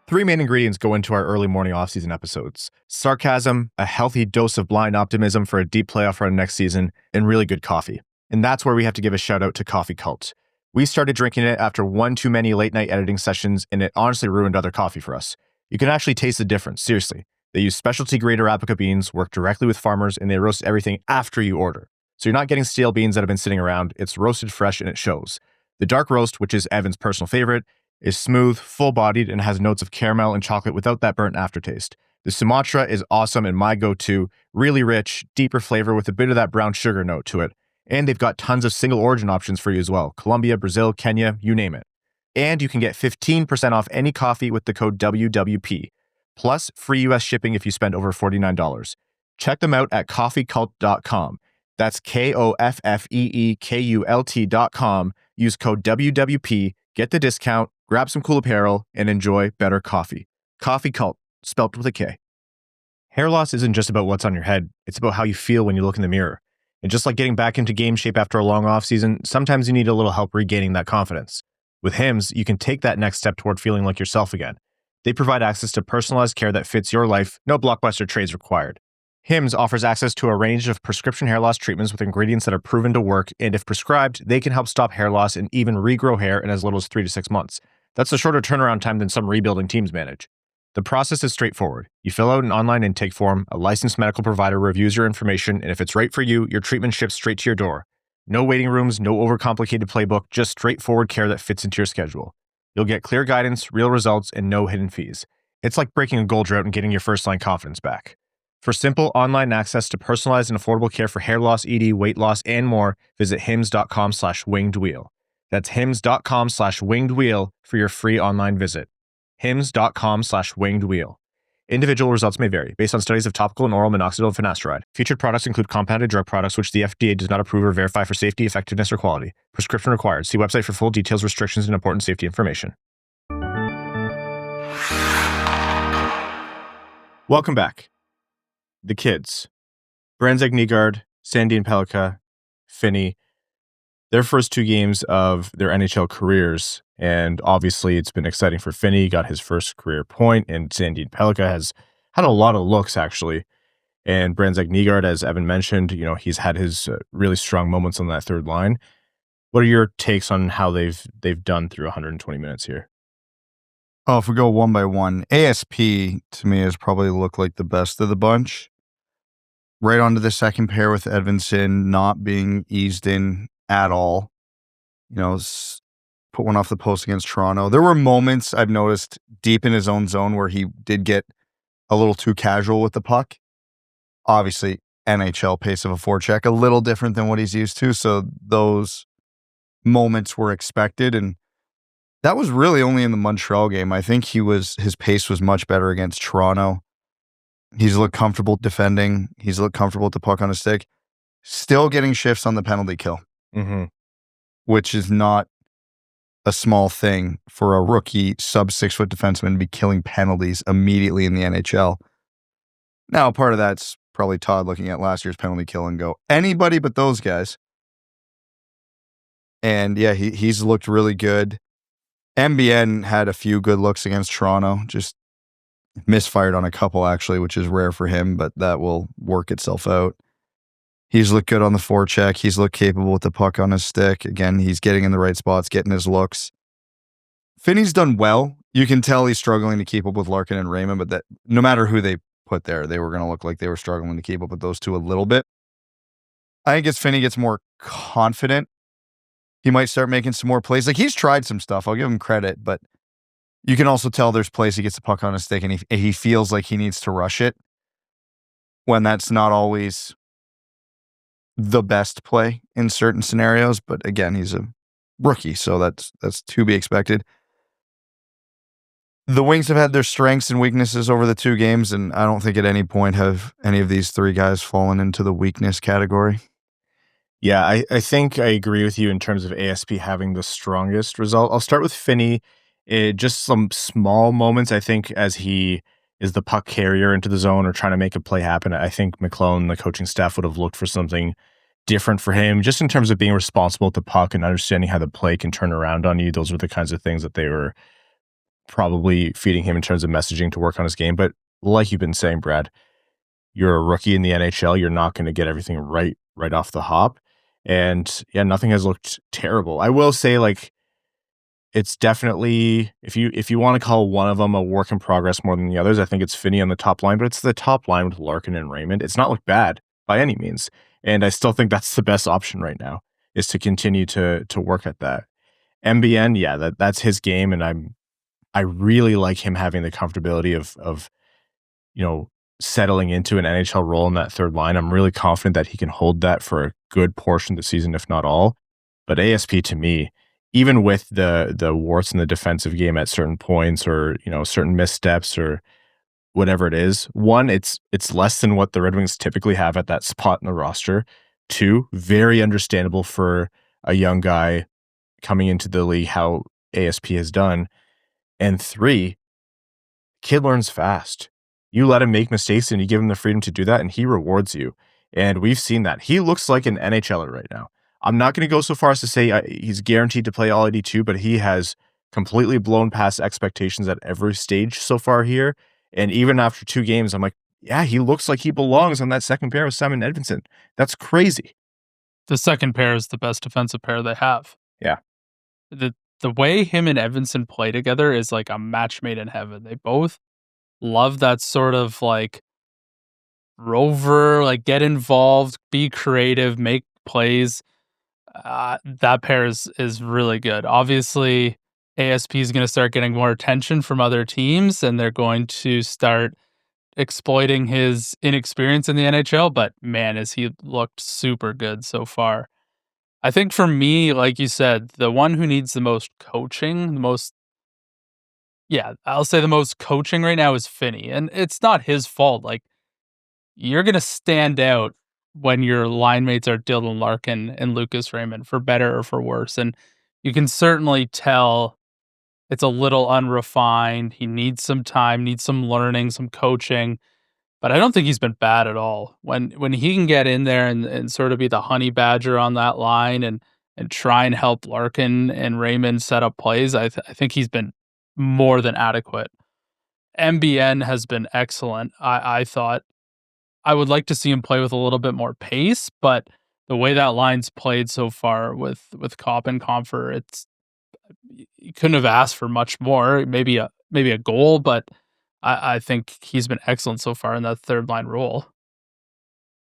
3 main ingredients go into our early morning offseason episodes: sarcasm, a healthy dose of blind optimism for a deep playoff run next season, and really good coffee. And that's where we have to give a shout out to Coffee Cult. We started drinking it after one too many late night editing sessions, and it honestly ruined other coffee for us. You can actually taste the difference, seriously. They use specialty grade Arabica beans, work directly with farmers, and they roast everything after you order. So you're not getting stale beans that have been sitting around. It's roasted fresh and it shows. The dark roast, which is Evan's personal favorite, is smooth, full-bodied, and has notes of caramel and chocolate without that burnt aftertaste. The Sumatra is awesome and my go-to, really rich, deeper flavor with a bit of that brown sugar note to it. And they've got tons of single origin options for you as well. Colombia, Brazil, Kenya, you name it. And you can get 15% off any coffee with the code WWP, plus free US shipping if you spend over $49. Check them out at coffeecult.com. That's KOFFEEKULT.com. Use code WWP, get the discount, grab some cool apparel, and enjoy better coffee. Coffee Cult, spelt with a K. Hair loss isn't just about what's on your head. It's about how you feel when you look in the mirror. And just like getting back into game shape after a long off season, sometimes you need a little help regaining that confidence. With Hims, you can take that next step toward feeling like yourself again. They provide access to personalized care that fits your life, no blockbuster trades required. Hims offers access to a range of prescription hair loss treatments with ingredients that are proven to work, and if prescribed, they can help stop hair loss and even regrow hair in as little as 3 to 6 months. That's a shorter turnaround time than some rebuilding teams manage. The process is straightforward. You fill out an online intake form, a licensed medical provider reviews your information, and if it's right for you, your treatment ships straight to your door. No waiting rooms, no overcomplicated playbook, just straightforward care that fits into your schedule. You'll get clear guidance, real results, and no hidden fees. It's like breaking a goal drought and getting your first-line confidence back. For simple online access to personalized and affordable care for hair loss, ED, weight loss, and more, visit hims.com/wingedwheel. That's hims.com/wingedwheel for your free online visit. hims.com/wingedwheel. Individual results may vary based on studies of topical and oral minoxidil and finasteride. Featured products include compounded drug products which the FDA does not approve or verify for safety, effectiveness, or quality. Prescription required. See website for full details, restrictions, and important safety information. Welcome back. The kids. Brandsegg-Nygard, Sandin-Pellikka, Finnie. Their first 2 games of their NHL careers, and obviously it's been exciting for Finnie. He got his first career point, and Sandin-Pellikka has had a lot of looks, actually. And Brandsegg-Nygard, as Evan mentioned, he's had his really strong moments on that third line. What are your takes on how they've done through 120 minutes here? Oh, if we go one by one, ASP to me has probably looked like the best of the bunch. Right onto the second pair with Edvinsson not being eased in at all. Put one off the post against Toronto. There were moments I've noticed deep in his own zone where he did get a little too casual with the puck. Obviously, NHL pace of a forecheck, a little different than what he's used to. So those moments were expected. And that was really only in the Montreal game. I think his pace was much better against Toronto. He's looked comfortable defending. He's looked comfortable with the puck on his stick. Still getting shifts on the penalty kill. Mm-hmm. Which is not a small thing for a rookie sub-6-foot defenseman to be killing penalties immediately in the NHL. Now, part of that's probably Todd looking at last year's penalty kill and go, anybody but those guys. And yeah, he's looked really good. MBN had a few good looks against Toronto, just misfired on a couple actually, which is rare for him, but that will work itself out. He's looked good on the forecheck. He's looked capable with the puck on his stick. Again, he's getting in the right spots, getting his looks. Finnie's done well. You can tell he's struggling to keep up with Larkin and Raymond, but that no matter who they put there, they were going to look like they were struggling to keep up with those two a little bit. I think as Finnie gets more confident, he might start making some more plays. Like, he's tried some stuff. I'll give him credit, but you can also tell there's plays he gets the puck on his stick and he feels like he needs to rush it when that's not always the best play in certain scenarios. But again, he's a rookie, so that's to be expected. The Wings have had their strengths and weaknesses over the two games, and I don't think at any point have any of these three guys fallen into the weakness category. Yeah, I think I agree with you in terms of ASP having the strongest result. I'll start with Finnie. Just some small moments, I think, as he is the puck carrier into the zone or trying to make a play happen. I think McLellan, the coaching staff, would have looked for something different for him, just in terms of being responsible with the puck and understanding how the play can turn around on you. Those were the kinds of things that they were probably feeding him in terms of messaging to work on his game. But like you've been saying, Brad, you're a rookie in the NHL. You're not going to get everything right off the hop. And yeah, nothing has looked terrible. I will say, like, it's definitely, if you want to call one of them a work in progress more than the others, I think it's Finnie on the top line, but it's the top line with Larkin and Raymond. It's not looked bad by any means. And I still think that's the best option right now, is to continue to work at that. MBN, yeah, that's his game, and I really like him having the comfortability of settling into an NHL role in that third line. I'm really confident that he can hold that for a good portion of the season, if not all. But ASP, to me, even with the warts in the defensive game at certain points, or certain missteps or whatever it is, one, it's less than what the Red Wings typically have at that spot in the roster. Two, very understandable for a young guy coming into the league how ASP has done. And three, kid learns fast. You let him make mistakes and you give him the freedom to do that, and he rewards you. And we've seen that. He looks like an NHLer right now. I'm not going to go so far as to say he's guaranteed to play all 82, but he has completely blown past expectations at every stage so far here. And even after 2 games, I'm like, yeah, he looks like he belongs on that second pair with Simon Edvinsson. That's crazy. The second pair is the best defensive pair they have. Yeah. The way him and Edvinsson play together is like a match made in heaven. They both love that sort of like rover, like get involved, be creative, make plays. That pair is really good. Obviously, ASP is going to start getting more attention from other teams, and they're going to start exploiting his inexperience in the NHL. But man, has he looked super good so far. I think for me, like you said, the one who needs the most coaching, I'll say the most coaching right now is Finnie. And it's not his fault. Like, you're going to stand out when your line mates are Dylan Larkin and Lucas Raymond, for better or for worse. And you can certainly tell it's a little unrefined. He needs some time, needs some learning, some coaching. But I don't think he's been bad at all. When he can get in there and sort of be the honey badger on that line and try and help Larkin and Raymond set up plays, I think he's been more than adequate. MBN has been excellent. I thought I would like to see him play with a little bit more pace, but the way that line's played so far with Kopp and Comfer, you couldn't have asked for much more. Maybe a goal, but I think he's been excellent so far in that third line role.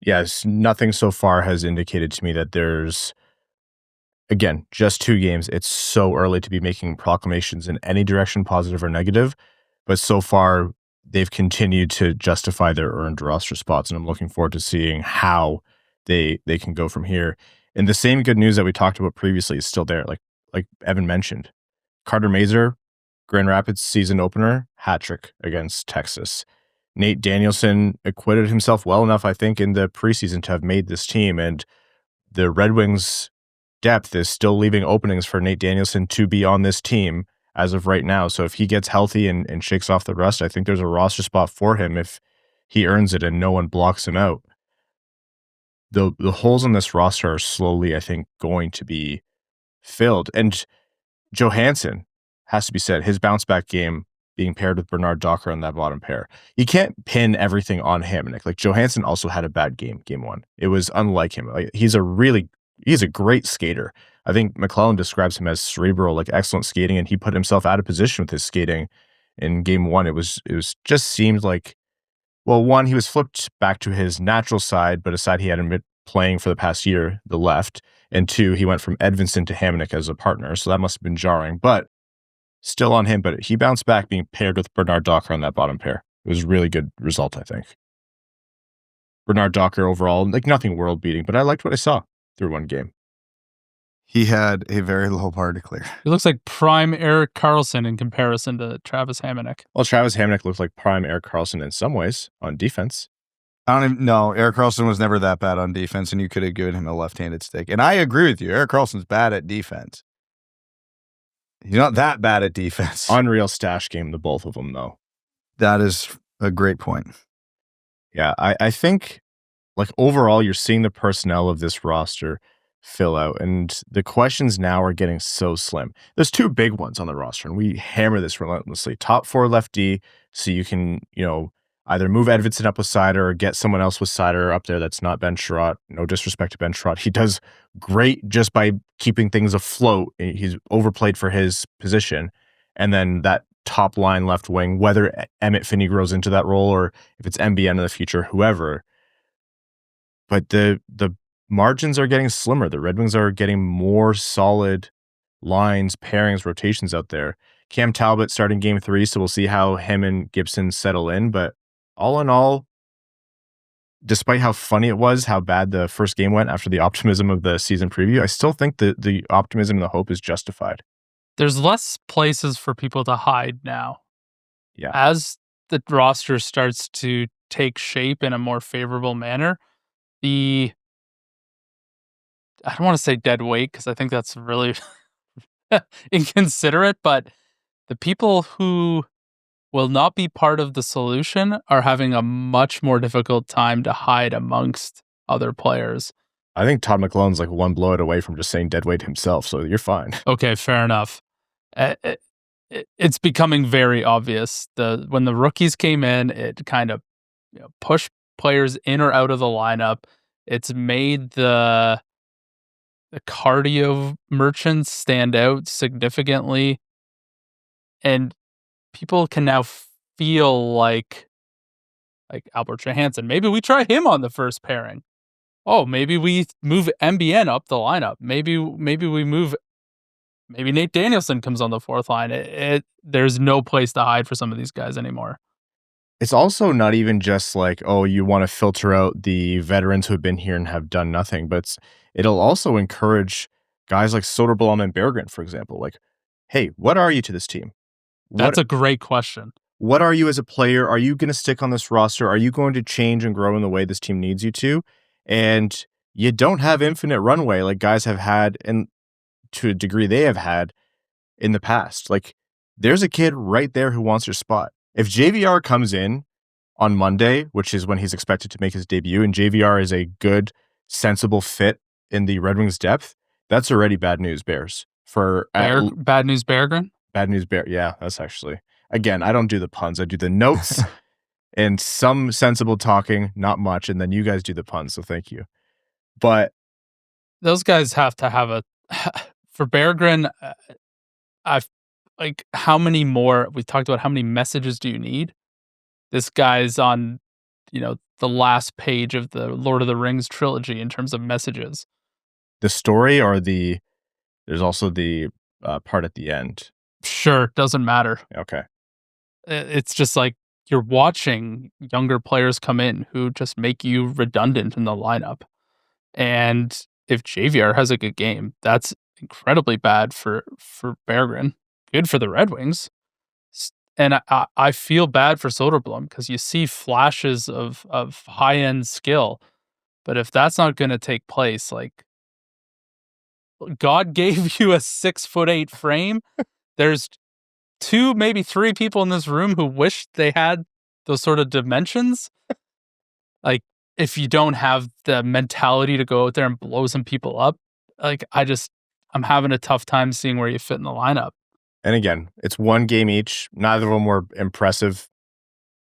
Yes, nothing so far has indicated to me that there's, again, just 2 games. It's so early to be making proclamations in any direction, positive or negative. But so far, they've continued to justify their earned roster spots, and I'm looking forward to seeing how they can go from here. And the same good news that we talked about previously is still there. Like Evan mentioned, Carter Mazur, Grand Rapids season opener, hat trick against Texas. Nate Danielson acquitted himself well enough, I think, in the preseason to have made this team, and the Red Wings' depth is still leaving openings for Nate Danielson to be on this team as of right now. So if he gets healthy and shakes off the rust, I think there's a roster spot for him if he earns it and no one blocks him out. The holes in this roster are slowly, I think, going to be filled. And Johansson, has to be said, his bounce back game being paired with Bernard Docker on that bottom pair. You can't pin everything on Hamonic. Like, Johansson also had a bad game one. It was unlike him. Like, he's a great skater. I think McLellan describes him as cerebral, like excellent skating, and he put himself out of position with his skating in game one. It was just seemed like, well, one, he was flipped back to his natural side, but a side he hadn't been playing for the past year, the left. And two, he went from Edvinsson to Hamonic as a partner, so that must have been jarring, but still on him. But he bounced back being paired with Bernard Docker on that bottom pair. It was a really good result, I think. Bernard Docker overall, like nothing world beating, but I liked what I saw through one game. He had a very low bar to clear. He looks like prime Erik Karlsson in comparison to Travis Hamonic. Well, Travis Hamonic looks like prime Erik Karlsson in some ways on defense. I don't even know. Erik Karlsson was never that bad on defense, and you could have given him a left-handed stick. And I agree with you. Erik Karlsson's bad at defense. He's not that bad at defense. Unreal stash game, the both of them, though. That is a great point. Yeah, I think, like, overall, you're seeing the personnel of this roster fill out, and the questions now are getting so slim. There's two big ones on the roster, and we hammer this relentlessly. Top 4 left D, so you can, either move Edvinsson up with Seider or get someone else with Seider up there that's not Ben Sherratt. No disrespect to Ben Sherratt. He does great just by keeping things afloat. He's overplayed for his position. And then that top line left wing, whether Emmitt Finnie grows into that role or if it's MBN in the future, whoever. But the margins are getting slimmer. The Red Wings are getting more solid lines, pairings, rotations out there. Cam Talbot starting game 3, so we'll see how him and Gibson settle in. But all in all, despite how funny it was, how bad the first game went after the optimism of the season preview, I still think that the optimism and the hope is justified. There's less places for people to hide now. Yeah. As the roster starts to take shape in a more favorable manner, I don't want to say dead weight because I think that's really inconsiderate, but the people who will not be part of the solution are having a much more difficult time to hide amongst other players. I think Todd McLellan's like one blowout away from just saying dead weight himself, so you're fine. Okay, fair enough. It's becoming very obvious. When the rookies came in, it kind of pushed players in or out of the lineup. It's made the cardio merchants stand out significantly, and people can now feel like Albert Johansson. Maybe we try him on the first pairing. Oh, maybe we move MBN up the lineup. Maybe we move. Maybe Nate Danielson comes on the fourth line. There's no place to hide for some of these guys anymore. It's also not even just like, oh, you want to filter out the veterans who have been here and have done nothing, but it'll also encourage guys like Soderblom and Berggren, for example. Like, hey, what are you to this team? That's a great question. What are you as a player? Are you going to stick on this roster? Are you going to change and grow in the way this team needs you to? And you don't have infinite runway like guys have had, and to a degree they have had in the past. Like, there's a kid right there who wants your spot. If JVR comes in on Monday, which is when he's expected to make his debut, and JVR is a good, sensible fit in the Red Wings depth, that's already bad news, Bears. Bad news, Berggren? Bad news, Bear. Yeah, that's actually... Again, I don't do the puns. I do the notes and some sensible talking, not much, and then you guys do the puns, so thank you. But... Those guys have to have for Berggren, how many more... We talked about how many messages do you need? This guy's on, the last page of the Lord of the Rings trilogy in terms of messages. The story or there's also the part at the end? Sure, doesn't matter. Okay. It's just like you're watching younger players come in who just make you redundant in the lineup. And if JVR has a good game, that's incredibly bad for Berggren. Good for the Red Wings. And I feel bad for Soderblom because you see flashes of high-end skill. But if that's not going to take place, like, God gave you a 6'8" frame. There's 2, maybe 3 people in this room who wish they had those sort of dimensions. Like, if you don't have the mentality to go out there and blow some people up, like, I I'm having a tough time seeing where you fit in the lineup. And again, it's one game each. Neither of them were impressive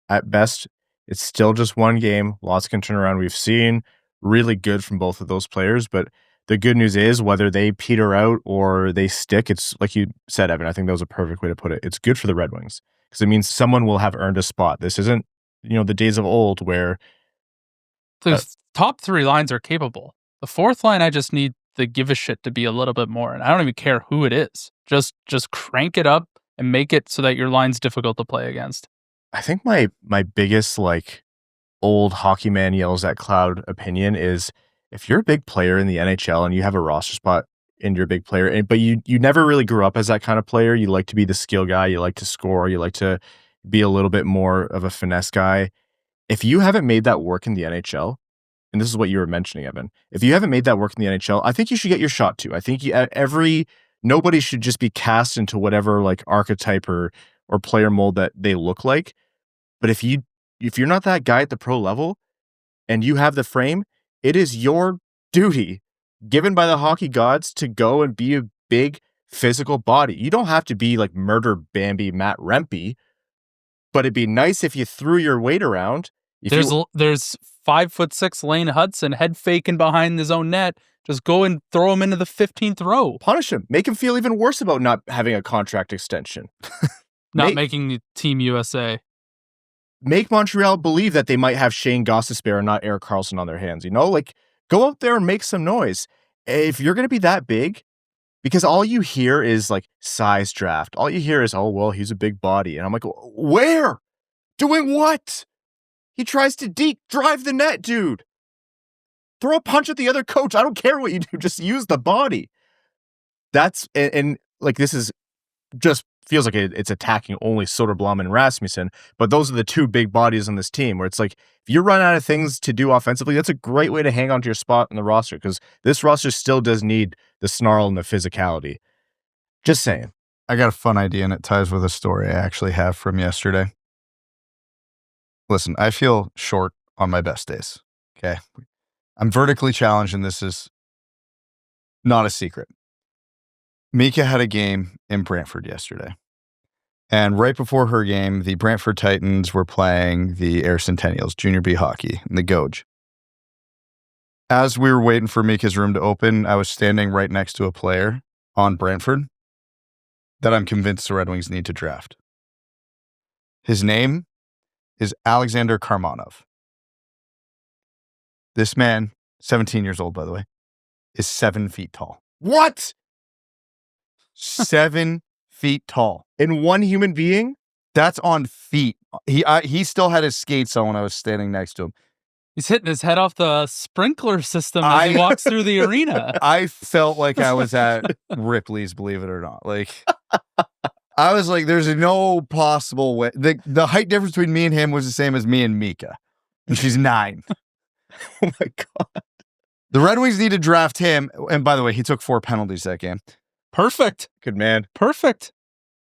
at best. It's still just one game. Lots can turn around. We've seen really good from both of those players, but the good news is whether they peter out or they stick, it's like you said, Evan, I think that was a perfect way to put it. It's good for the Red Wings because it means someone will have earned a spot. This isn't, the days of old where The top three lines are capable. The fourth line, I just need the give a shit to be a little bit more. And I don't even care who it is. Just crank it up and make it so that your line's difficult to play against. I think my biggest old hockey man yells at cloud opinion is if you're a big player in the NHL and you have a roster spot and you're a big player, but you never really grew up as that kind of player. You like to be the skill guy. You like to score. You like to be a little bit more of a finesse guy. If you haven't made that work in the NHL, and this is what you were mentioning, Evan, if you haven't made that work in the NHL, I think you should get your shot too. I think nobody should just be cast into whatever archetype or player mold that they look like. But if you're not that guy at the pro level and you have the frame, it is your duty given by the hockey gods to go and be a big physical body. You don't have to be like Murder Bambi Matt Rempe, but it'd be nice if you threw your weight around. There's 5'6" Lane Hutson head faking behind his own net. Just go and throw him into the 15th row. Punish him. Make him feel even worse about not having a contract extension. Not making the Team USA. Make Montreal believe that they might have Shane Gostisbehere and not Erik Karlsson on their hands. Go out there and make some noise. If you're going to be that big, because all you hear is size draft. All you hear is, oh, well, he's a big body. And I'm like, where? Doing what? He tries to drive the net, dude. Throw a punch at the other coach. I don't care what you do. Just use the body. This is just feels like it's attacking only Soderblom and Rasmussen, but those are the two big bodies on this team where it's if you run out of things to do offensively, that's a great way to hang on to your spot in the roster because this roster still does need the snarl and the physicality. Just saying. I got a fun idea and it ties with a story I actually have from yesterday. Listen, I feel short on my best days. Okay. I'm vertically challenged and this is not a secret. Mika had a game in Brantford yesterday. And right before her game, the Brantford Titans were playing the Ayr Centennials, Junior B hockey, in the Gouge. As we were waiting for Mika's room to open, I was standing right next to a player on Brantford that I'm convinced the Red Wings need to draft. His name is Alexander Karmanov. This man, 17 years old, by the way, is 7 feet tall. What? 7 feet tall. In one human being? That's on feet. He still had his skates on when I was standing next to him. He's hitting his head off the sprinkler system as he walks through the arena. I felt like I was at Ripley's, believe it or not. I was like, there's no possible way. The height difference between me and him was the same as me and Mika. And she's 9. Oh my God. The Red Wings need to draft him. And by the way, he took 4 penalties that game. Perfect. Good man. Perfect.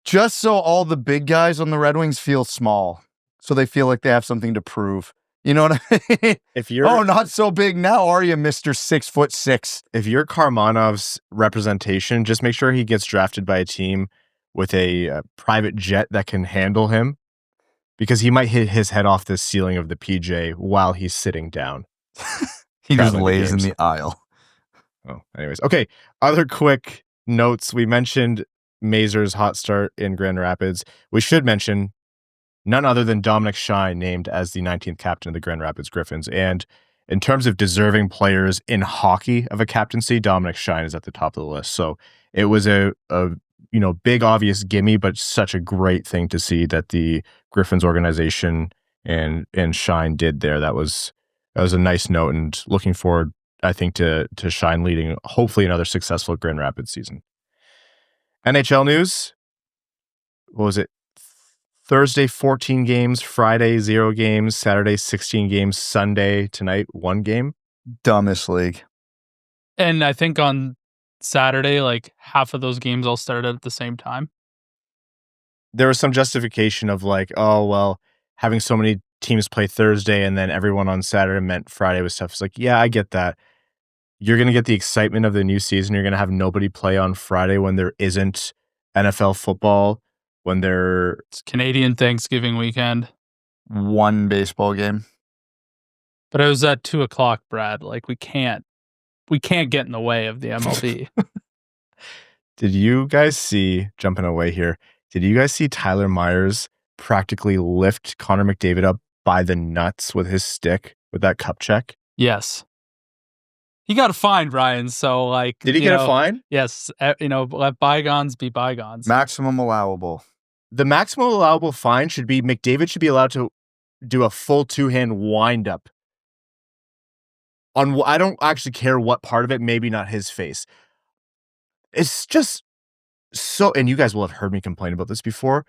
Just so all the big guys on the Red Wings feel small. So they feel like they have something to prove. You know what I mean? If you're not so big now, are you, Mr. 6'6"? If you're Karmanov's representation, just make sure he gets drafted by a team with a private jet that can handle him, because he might hit his head off the ceiling of the PJ while he's sitting down. He just lays in the aisle. Oh, anyways. Okay. Other quick notes. We mentioned Mazur's hot start in Grand Rapids. We should mention none other than Dominic Shine named as the 19th captain of the Grand Rapids Griffins. And in terms of deserving players in hockey of a captaincy, Dominic Shine is at the top of the list. So it was a big obvious gimme, but such a great thing to see that the Griffins organization and Shine did there. That was a nice note, and looking forward, I think, to Shine leading hopefully another successful Grand Rapids season. NHL news. What was it? Thursday, 14 games. Friday, 0 games. Saturday, 16 games. Sunday, tonight, 1 game. Dumbest league. And I think on Saturday, half of those games all started at the same time. There was some justification of having so many teams play Thursday and then everyone on Saturday meant Friday was tough. It's yeah, I get that. you're going to get the excitement of the new season. You're going to have nobody play on Friday when there isn't NFL football, when It's Canadian Thanksgiving weekend. One baseball game. But it was at 2:00, Brad. Like, we can't get in the way of the MLB. Did you guys see, jumping away here, did you guys see Tyler Myers practically lift Connor McDavid up by the nuts with his stick with that cup check? Yes. He got a fine, Ryan. So, like, did he get a fine? Yes. Let bygones be bygones. Maximum allowable. The maximum allowable fine should be McDavid should be allowed to do a full two-hand wind-up. I don't actually care what part of it, maybe not his face. It's just so, and you guys will have heard me complain about this before.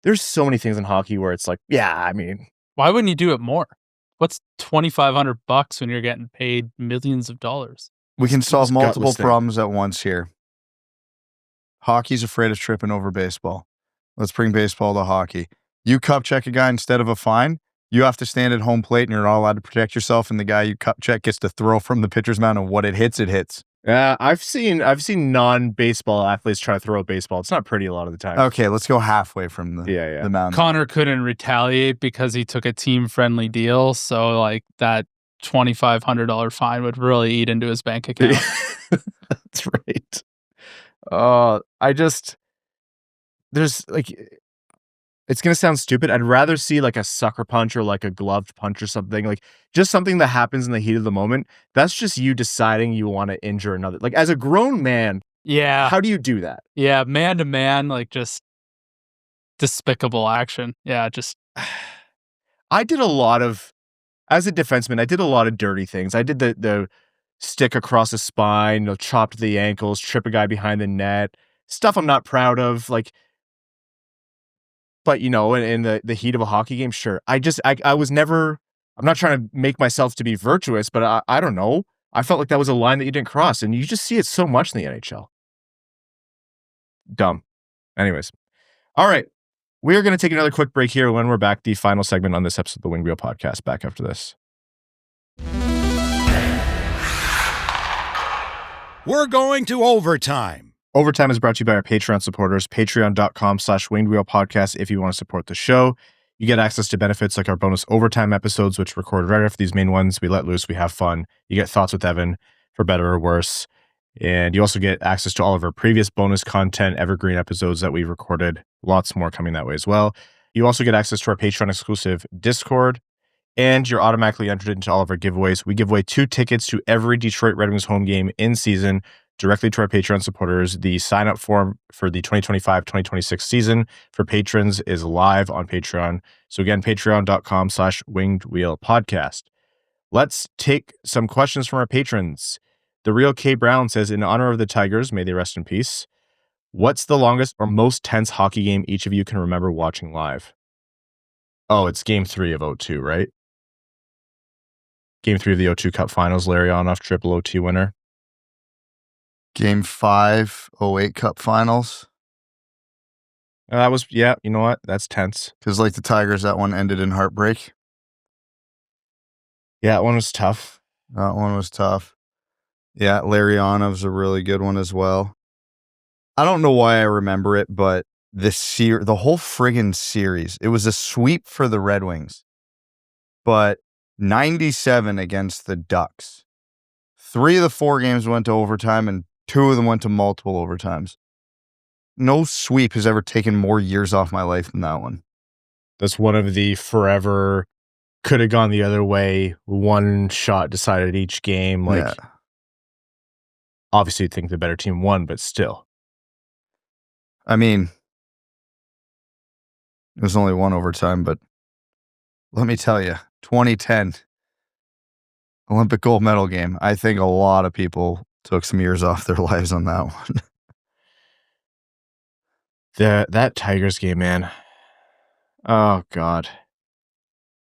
There's so many things in hockey where it's like, yeah, I mean, why wouldn't you do it more? What's $2,500 when you're getting paid millions of dollars? We can solve It's multiple gutless thing. problems at once here. Hockey's afraid of tripping over baseball. Let's bring baseball to hockey. You cup check a guy instead of a fine, you have to stand at home plate and you're not allowed to protect yourself, and the guy you cup check gets to throw from the pitcher's mound, and what it hits, it hits. I've seen non-baseball athletes try to throw a baseball. It's not pretty a lot of the time. Okay, let's go halfway from the mound. Connor couldn't retaliate because he took a team-friendly deal, so like that $2,500 fine would really eat into his bank account. That's right. There's like, it's going to sound stupid. I'd rather see like a sucker punch or like a gloved punch or something, like just something that happens in the heat of the moment. That's just you deciding you want to injure another. Like, as a grown man, yeah. How do you do that? Yeah, man to man, like just despicable action. Yeah, just. I did a lot of, as a defenseman, I did a lot of dirty things. I did the stick across the spine, chopped the ankles, trip a guy behind the net, stuff I'm not proud of. Like, but in the heat of a hockey game, sure. I was never, I'm not trying to make myself to be virtuous, but I don't know. I felt like that was a line that you didn't cross, and you just see it so much in the NHL. Dumb. Anyways. All right. We are going to take another quick break here. When we're back, the final segment on this episode of the Winged Wheel Podcast. Back after this. We're going to overtime. Overtime is brought to you by our Patreon supporters, patreon.com/wingedwheelpodcast. If you want to support the show, you get access to benefits like our bonus overtime episodes, which record right after these main ones. We let loose, we have fun. You get Thoughts with Evan, for better or worse. And you also get access to all of our previous bonus content, evergreen episodes that we've recorded. Lots more coming that way as well. You also get access to our Patreon exclusive Discord, and you're automatically entered into all of our giveaways. We give away 2 tickets to every Detroit Red Wings home game in season directly to our Patreon supporters. The sign-up form for the 2025-2026 season for patrons is live on Patreon. So again, patreon.com/wingedwheelpodcast. Let's take some questions from our patrons. The Real K Brown says, in honor of the Tigers, may they rest in peace, what's the longest or most tense hockey game each of you can remember watching live? Oh, it's Game 3 of 2002, right? Game 3 of the 2002 Cup Finals, Larionov triple OT winner. Game 5, 2008 Cup Finals. That was, yeah, you know what? That's tense. Because like the Tigers, that one ended in heartbreak. Yeah, that one was tough. That one was tough. Yeah, Larionov's a really good one as well. I don't know why I remember it, but the whole friggin' series, it was a sweep for the Red Wings. But 97 against the Ducks. 3 of the 4 games went to overtime, and 2 of them went to multiple overtimes. No sweep has ever taken more years off my life than that one. That's one of the forever, could have gone the other way, one shot decided each game. Like, yeah. Obviously, you'd think the better team won, but still. I mean, it was only 1 overtime, but let me tell you, 2010 Olympic gold medal game. I think a lot of people took some years off their lives on that one. That Tigers game, man. Oh, God.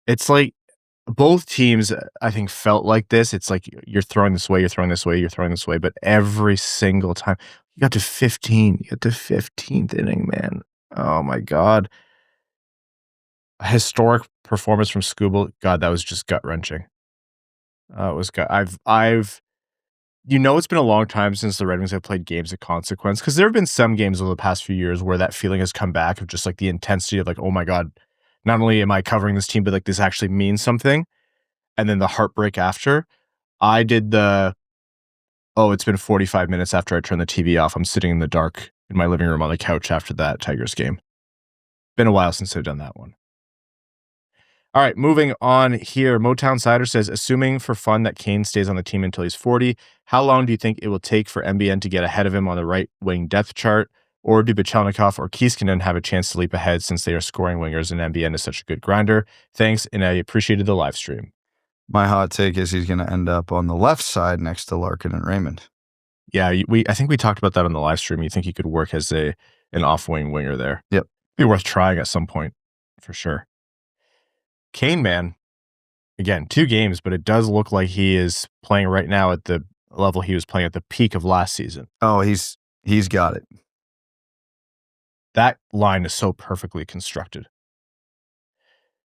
It's like both teams, I think, felt like this. It's like you're throwing this way, you're throwing this way, you're throwing this way. But every single time, you got to 15. You got to 15th inning, man. Oh, my God. A historic performance from Skubal. God, that was just gut-wrenching. It was good. It's been a long time since the Red Wings have played games of consequence, because there have been some games over the past few years where that feeling has come back of just like the intensity of like, oh my God, not only am I covering this team, but like this actually means something. And then the heartbreak after. I did it's been 45 minutes after I turned the TV off. I'm sitting in the dark in my living room on the couch after that Tigers game. Been a while since I've done that one. All right, moving on here. Motown Seider says, assuming for fun that Kane stays on the team until he's 40, how long do you think it will take for MBN to get ahead of him on the right wing depth chart? Or do Bachelnikov or Kiiskinen have a chance to leap ahead since they are scoring wingers and MBN is such a good grinder? Thanks, and I appreciated the live stream. My hot take is he's going to end up on the left side next to Larkin and Raymond. Yeah, I think we talked about that on the live stream. You think he could work as an off-wing winger there? Yep. Be worth trying at some point, for sure. Kane, man, again, 2 games, but it does look like he is playing right now at the level he was playing at the peak of last season. Oh, he's got it. That line is so perfectly constructed.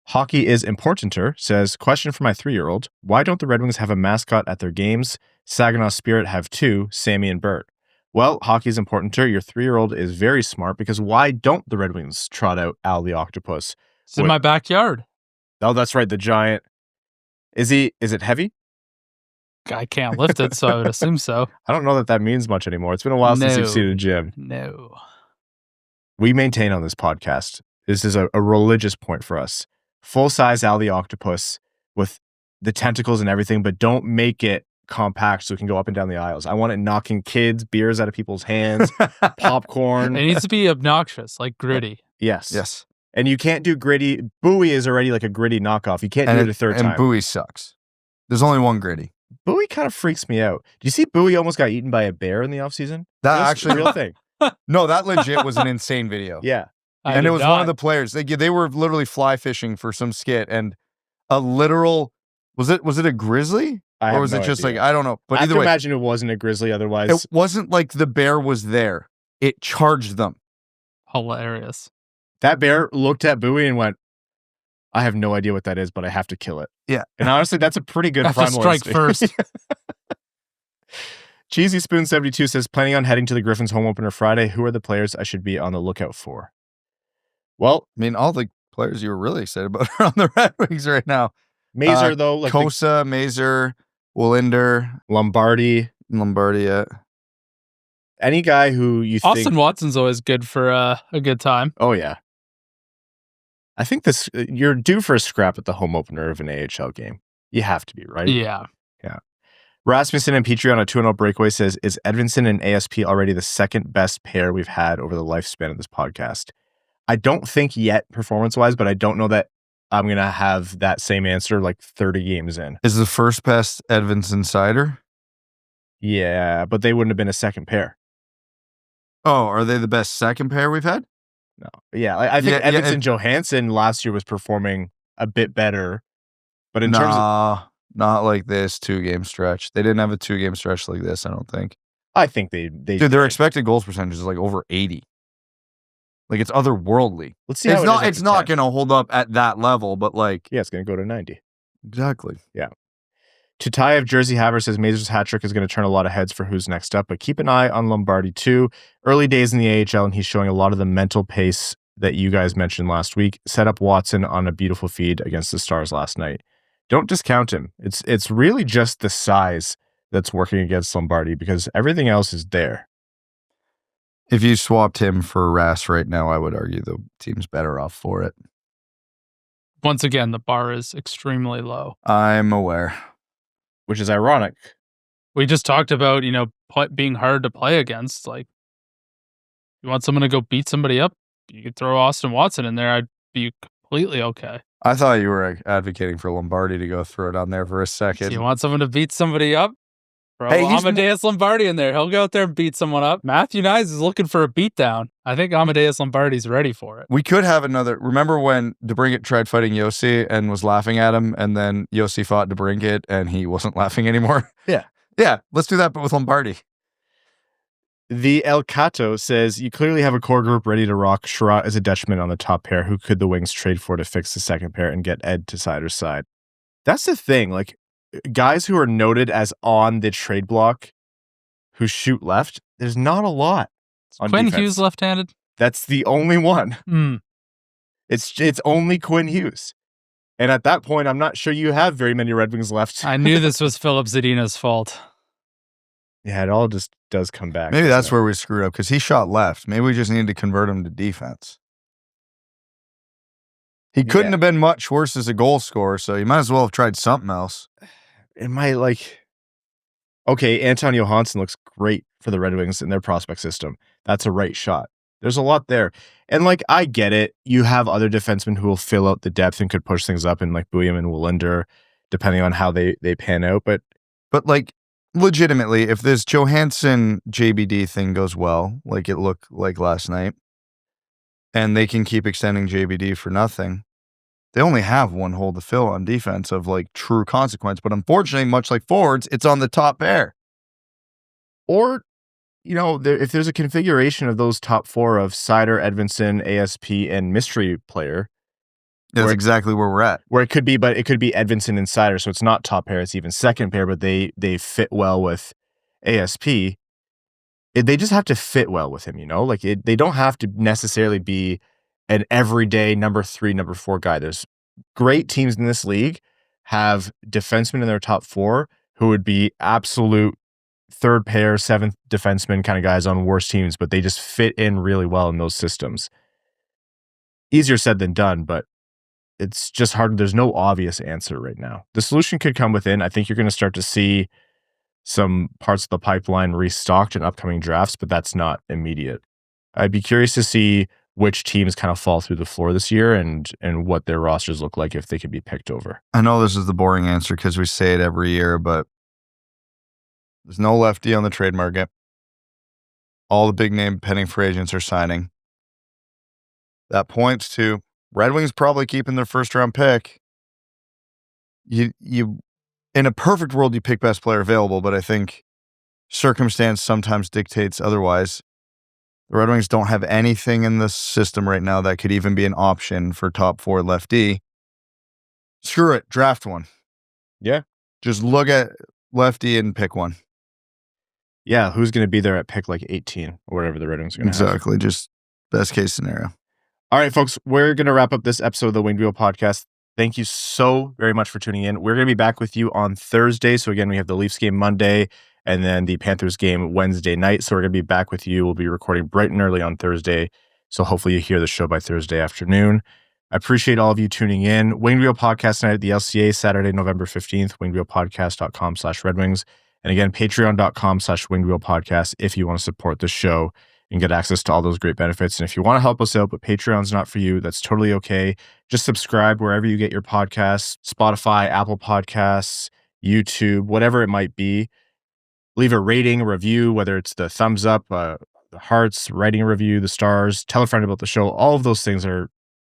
Hockey is Importanter says, question for my 3-year-old. Why don't the Red Wings have a mascot at their games? Saginaw Spirit have 2, Sammy and Bert. Well, Hockey is Importanter. Your 3-year-old is very smart, because why don't the Red Wings trot out Al the Octopus? It's in my backyard. Oh, that's right. The giant. Is it heavy? I can't lift it, so I would assume so. I don't know that means much anymore. It's been a while since you've seen a gym. No. We maintain on this podcast, this is a religious point for us. Full-size Al the Octopus with the tentacles and everything, but don't make it compact so it can go up and down the aisles. I want it knocking kids, beers out of people's hands, popcorn. It needs to be obnoxious, like Gritty. Yes. And you can't do Gritty. Bowie is already like a Gritty knockoff. You can't do it a third time. And Bowie sucks. There's only one Gritty. Bowie kind of freaks me out. Do you see Bowie almost got eaten by a bear in the offseason? That actually a real thing. No, that legit was an insane video. Yeah. And it was one of the players. They were literally fly fishing for some skit, and a literal was it a grizzly? Or was it just like, I don't know. But I either can way, imagine it wasn't a grizzly otherwise. it wasn't like the bear was there. It charged them. Hilarious. That bear looked at Bowie and went, I have no idea what that is, but I have to kill it. Yeah. And honestly, that's a pretty good I have to primal strike instinct. first. Cheesy Spoon 72 says, planning on heading to the Griffins home opener Friday. Who are the players I should be on the lookout for? Well, I mean, all the players you were really excited about are on the Red Wings right now. Mazer, though. Like Kosa, Mazer, Wallinder, Lombardi. Yeah. Any guy who you think... Austin Watson's always good for a good time. Oh, yeah. I think you're due for a scrap at the home opener of an AHL game. You have to be, right? Yeah. Rasmussen and Petrie on a 2-0 breakaway says, is Edvinsson and ASP already the second best pair we've had over the lifespan of this podcast? I don't think yet, performance-wise, but I don't know that I'm going to have that same answer like 30 games in. Is the first best Edvinsson Seider? Yeah, but they wouldn't have been a second pair. Oh, are they the best second pair we've had? No. Yeah, I think Edvinsson Johansson last year was performing a bit better. But in terms of... Not like this 2-game stretch. They didn't have a 2-game stretch like this, I don't think. I think they Dude, their expected goals percentage is like over 80. Like, it's otherworldly. Let's see. It's not going to hold up at that level, but like... Yeah, it's going to go to 90. Exactly. Yeah. Tutayev Jersey Haver says Mazer's hat trick is going to turn a lot of heads for who's next up, but keep an eye on Lombardi too. Early days in the AHL, and he's showing a lot of the mental pace that you guys mentioned last week. Set up Watson on a beautiful feed against the Stars last night. Don't discount him. It's really just the size that's working against Lombardi, because everything else is there. If you swapped him for Rass right now, I would argue the team's better off for it. Once again, the bar is extremely low. I'm aware. Which is ironic. We just talked about, being hard to play against. Like, you want someone to go beat somebody up, you could throw Austin Watson in there. I'd be completely okay. I thought you were advocating for Lombardi to go throw it on there for a second. So you want someone to beat somebody up? Throw Amadeus Lombardi in there. He'll go out there and beat someone up. Matthew Nyes is looking for a beatdown. I think Amadeus Lombardi's ready for it. We could have another. Remember when DeBrincat tried fighting Yossi and was laughing at him, and then Yossi fought DeBrincat and he wasn't laughing anymore? Yeah. Yeah, let's do that, but with Lombardi. The El Cato says, you clearly have a core group ready to rock. Sherratt is a detriment on the top pair. Who could the Wings trade for to fix the second pair and get Ed to Seider's side? That's the thing. Like, guys who are noted as on the trade block who shoot left, there's not a lot on Quinn defense. Hughes left-handed? That's the only one. It's only Quinn Hughes. And at that point, I'm not sure you have very many Red Wings left. I knew this was Philip Zadina's fault. Yeah, it all just does come back. Maybe that's where we screwed up, because he shot left. Maybe we just needed to convert him to defense. He couldn't have been much worse as a goal scorer, so you might as well have tried something else. It might, okay, Anton Johansson looks great for the Red Wings in their prospect system. That's a right shot. There's a lot there. And I get it. You have other defensemen who will fill out the depth and could push things up in Bouillon and Willander, depending on how they pan out. But legitimately, if this Johansson JBD thing goes well, like it looked like last night, and they can keep extending JBD for nothing, they only have one hole to fill on defense of true consequence. But unfortunately, much like forwards, it's on the top pair. Or, if there's a configuration of those top four of Seider, Edvinsson, ASP, and mystery player. That's exactly where we're at. Where it could be Edvinsson and Seider, so it's not top pair, it's even second pair, but they fit well with ASP. They just have to fit well with him, they don't have to necessarily be an everyday number 3, number 4 guy. There's great teams in this league have defensemen in their top 4 who would be absolute third pair, 7th defenseman kind of guys on worse teams, but they just fit in really well in those systems. Easier said than done, but it's just hard. There's no obvious answer right now. The solution could come within. I think you're going to start to see some parts of the pipeline restocked in upcoming drafts, but that's not immediate. I'd be curious to see which teams kind of fall through the floor this year and what their rosters look like if they could be picked over. I know this is the boring answer because we say it every year, but there's no lefty on the trade market. All the big name pending free agents are signing. That points to Red Wings probably keeping their first round pick. You in a perfect world, you pick best player available, but I think circumstance sometimes dictates otherwise. The Red Wings don't have anything in the system right now that could even be an option for top 4 lefty. Screw it, draft one. Yeah. Just look at lefty and pick one. Yeah, who's going to be there at pick 18 or whatever the Red Wings are going to have. Exactly, just best case scenario. All right, folks, we're going to wrap up this episode of the Winged Wheel Podcast. Thank you so very much for tuning in. We're going to be back with you on Thursday. So again, we have the Leafs game Monday and then the Panthers game Wednesday night. So we're going to be back with you. We'll be recording bright and early on Thursday. So hopefully you hear the show by Thursday afternoon. I appreciate all of you tuning in. Winged Wheel Podcast night at the LCA, Saturday, November 15th, wingedwheelpodcast.com/Red Wings. And again, patreon.com/wingedwheelpodcast if you want to support the show and get access to all those great benefits. And if you want to help us out, but Patreon's not for you, that's totally okay. Just subscribe wherever you get your podcasts, Spotify, Apple Podcasts, YouTube, whatever it might be. Leave a rating, a review, whether it's the thumbs up, the hearts, writing a review, the stars, tell a friend about the show. All of those things are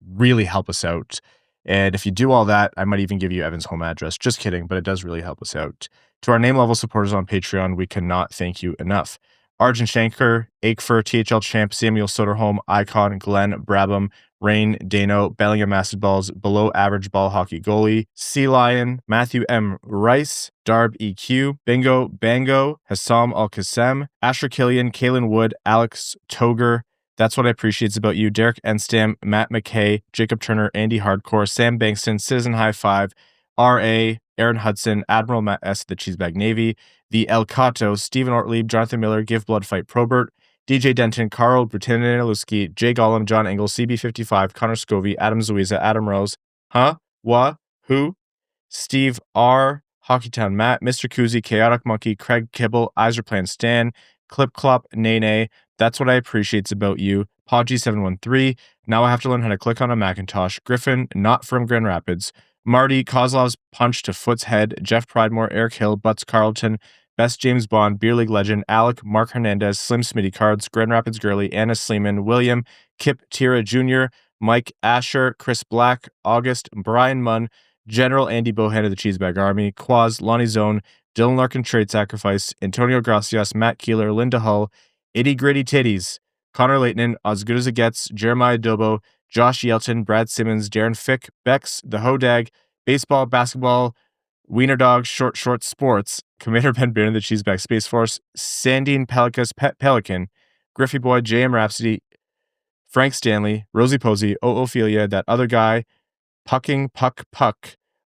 really help us out. And if you do all that, I might even give you Evan's home address. Just kidding, but it does really help us out. To our name level supporters on Patreon, we cannot thank you enough. Arjun Shanker, Akefer, THL Champ, Samuel Soderholm, Icon, Glenn, Brabham, Rain, Dano, Bellingham Acid Balls, Below Average Ball Hockey Goalie, Sea Lion, Matthew M. Rice, Darb EQ, Bingo, Bango, Hassam Al-Qassem, Asher Killian, Kaylin Wood, Alex Toger, That's What I Appreciate About You, Derek Enstam, Matt McKay, Jacob Turner, Andy Hardcore, Sam Bankston, Citizen High Five, R.A., Aaron Hudson, Admiral Matt S., The Cheesebag Navy, The El Cato, Stephen Ortlieb, Jonathan Miller, Give Blood Fight Probert, DJ Denton, Carl Brutaneluski, Jay Gollum, John Engel, CB55, Connor Scovey, Adam Zuiza, Adam Rose, Who, Steve R., Hockeytown Matt, Mr. Kuzi, Chaotic Monkey, Craig Kibble, Eiserplan Stan, Clip Clop, Nene, That's What I Appreciate About You, Podgy713, Now I Have to Learn How to Click on a Macintosh, Griffin, Not From Grand Rapids, Marty, Kozlov's Punch to Foot's Head, Jeff Pridemore, Eric Hill, Butts Carlton, Best James Bond, Beer League Legend, Alec, Mark Hernandez, Slim Smitty Cards, Grand Rapids Girly, Anna Sleeman, William, Kip Tira Jr., Mike Asher, Chris Black, August, Brian Munn, General Andy Bohan of the Cheesebag Army, Quaz, Lonnie Zone, Dylan Larkin Trade Sacrifice, Antonio Gracias, Matt Keeler, Linda Hull, Itty Gritty Titties, Connor Leighton, As Good As It Gets, Jeremiah Dobo, Josh Yelton, Brad Simmons, Darren Fick, Bex, The Hodag, Baseball, Basketball, Wiener Dog, Short Sports, Commander Ben Bearden, the Cheeseback Space Force, Sandin-Pellikka's Pet Pelican, Griffey Boy, JM Rhapsody, Frank Stanley, Rosie Posey, Ophelia, That Other Guy, Pucking Puck,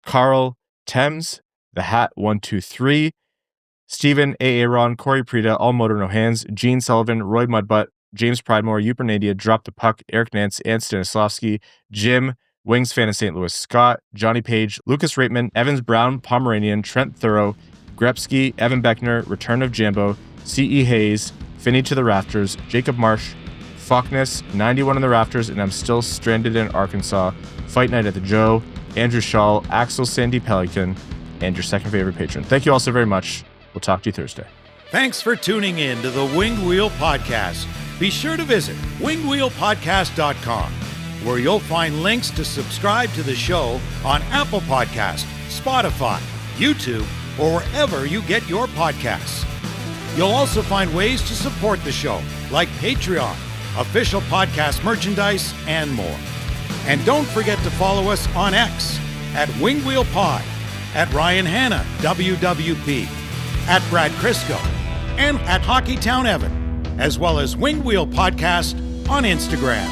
Carl, Thames, The Hat 123, Stephen, A.A. Ron, Corey Prida, All Motor No Hands, Gene Sullivan, Roy Mudbutt, James Pridemore, Upernadia, Drop the Puck, Eric Nance, Ann Stanislavski, Jim, Wings fan of St. Louis, Scott, Johnny Page, Lucas Raitman, Evans Brown, Pomeranian, Trent Thorough, Grepsky, Evan Beckner, Return of Jambo, C.E. Hayes, Finnie to the Rafters, Jacob Marsh, Falkness, 91 in the Rafters, and I'm Still Stranded in Arkansas, Fight Night at the Joe, Andrew Shaw, Axel Sandy-Pelican, and your second favorite patron. Thank you all so very much. We'll talk to you Thursday. Thanks for tuning in to the Winged Wheel Podcast. Be sure to visit wingedwheelpodcast.com, where you'll find links to subscribe to the show on Apple Podcasts, Spotify, YouTube, or wherever you get your podcasts. You'll also find ways to support the show, like Patreon, official podcast merchandise, and more. And don't forget to follow us on X at Winged Wheel Pod, at Ryan Hanna, WWP, at Brad Crisco, and at Hockeytown Evan, as well as Winged Wheel Podcast on Instagram.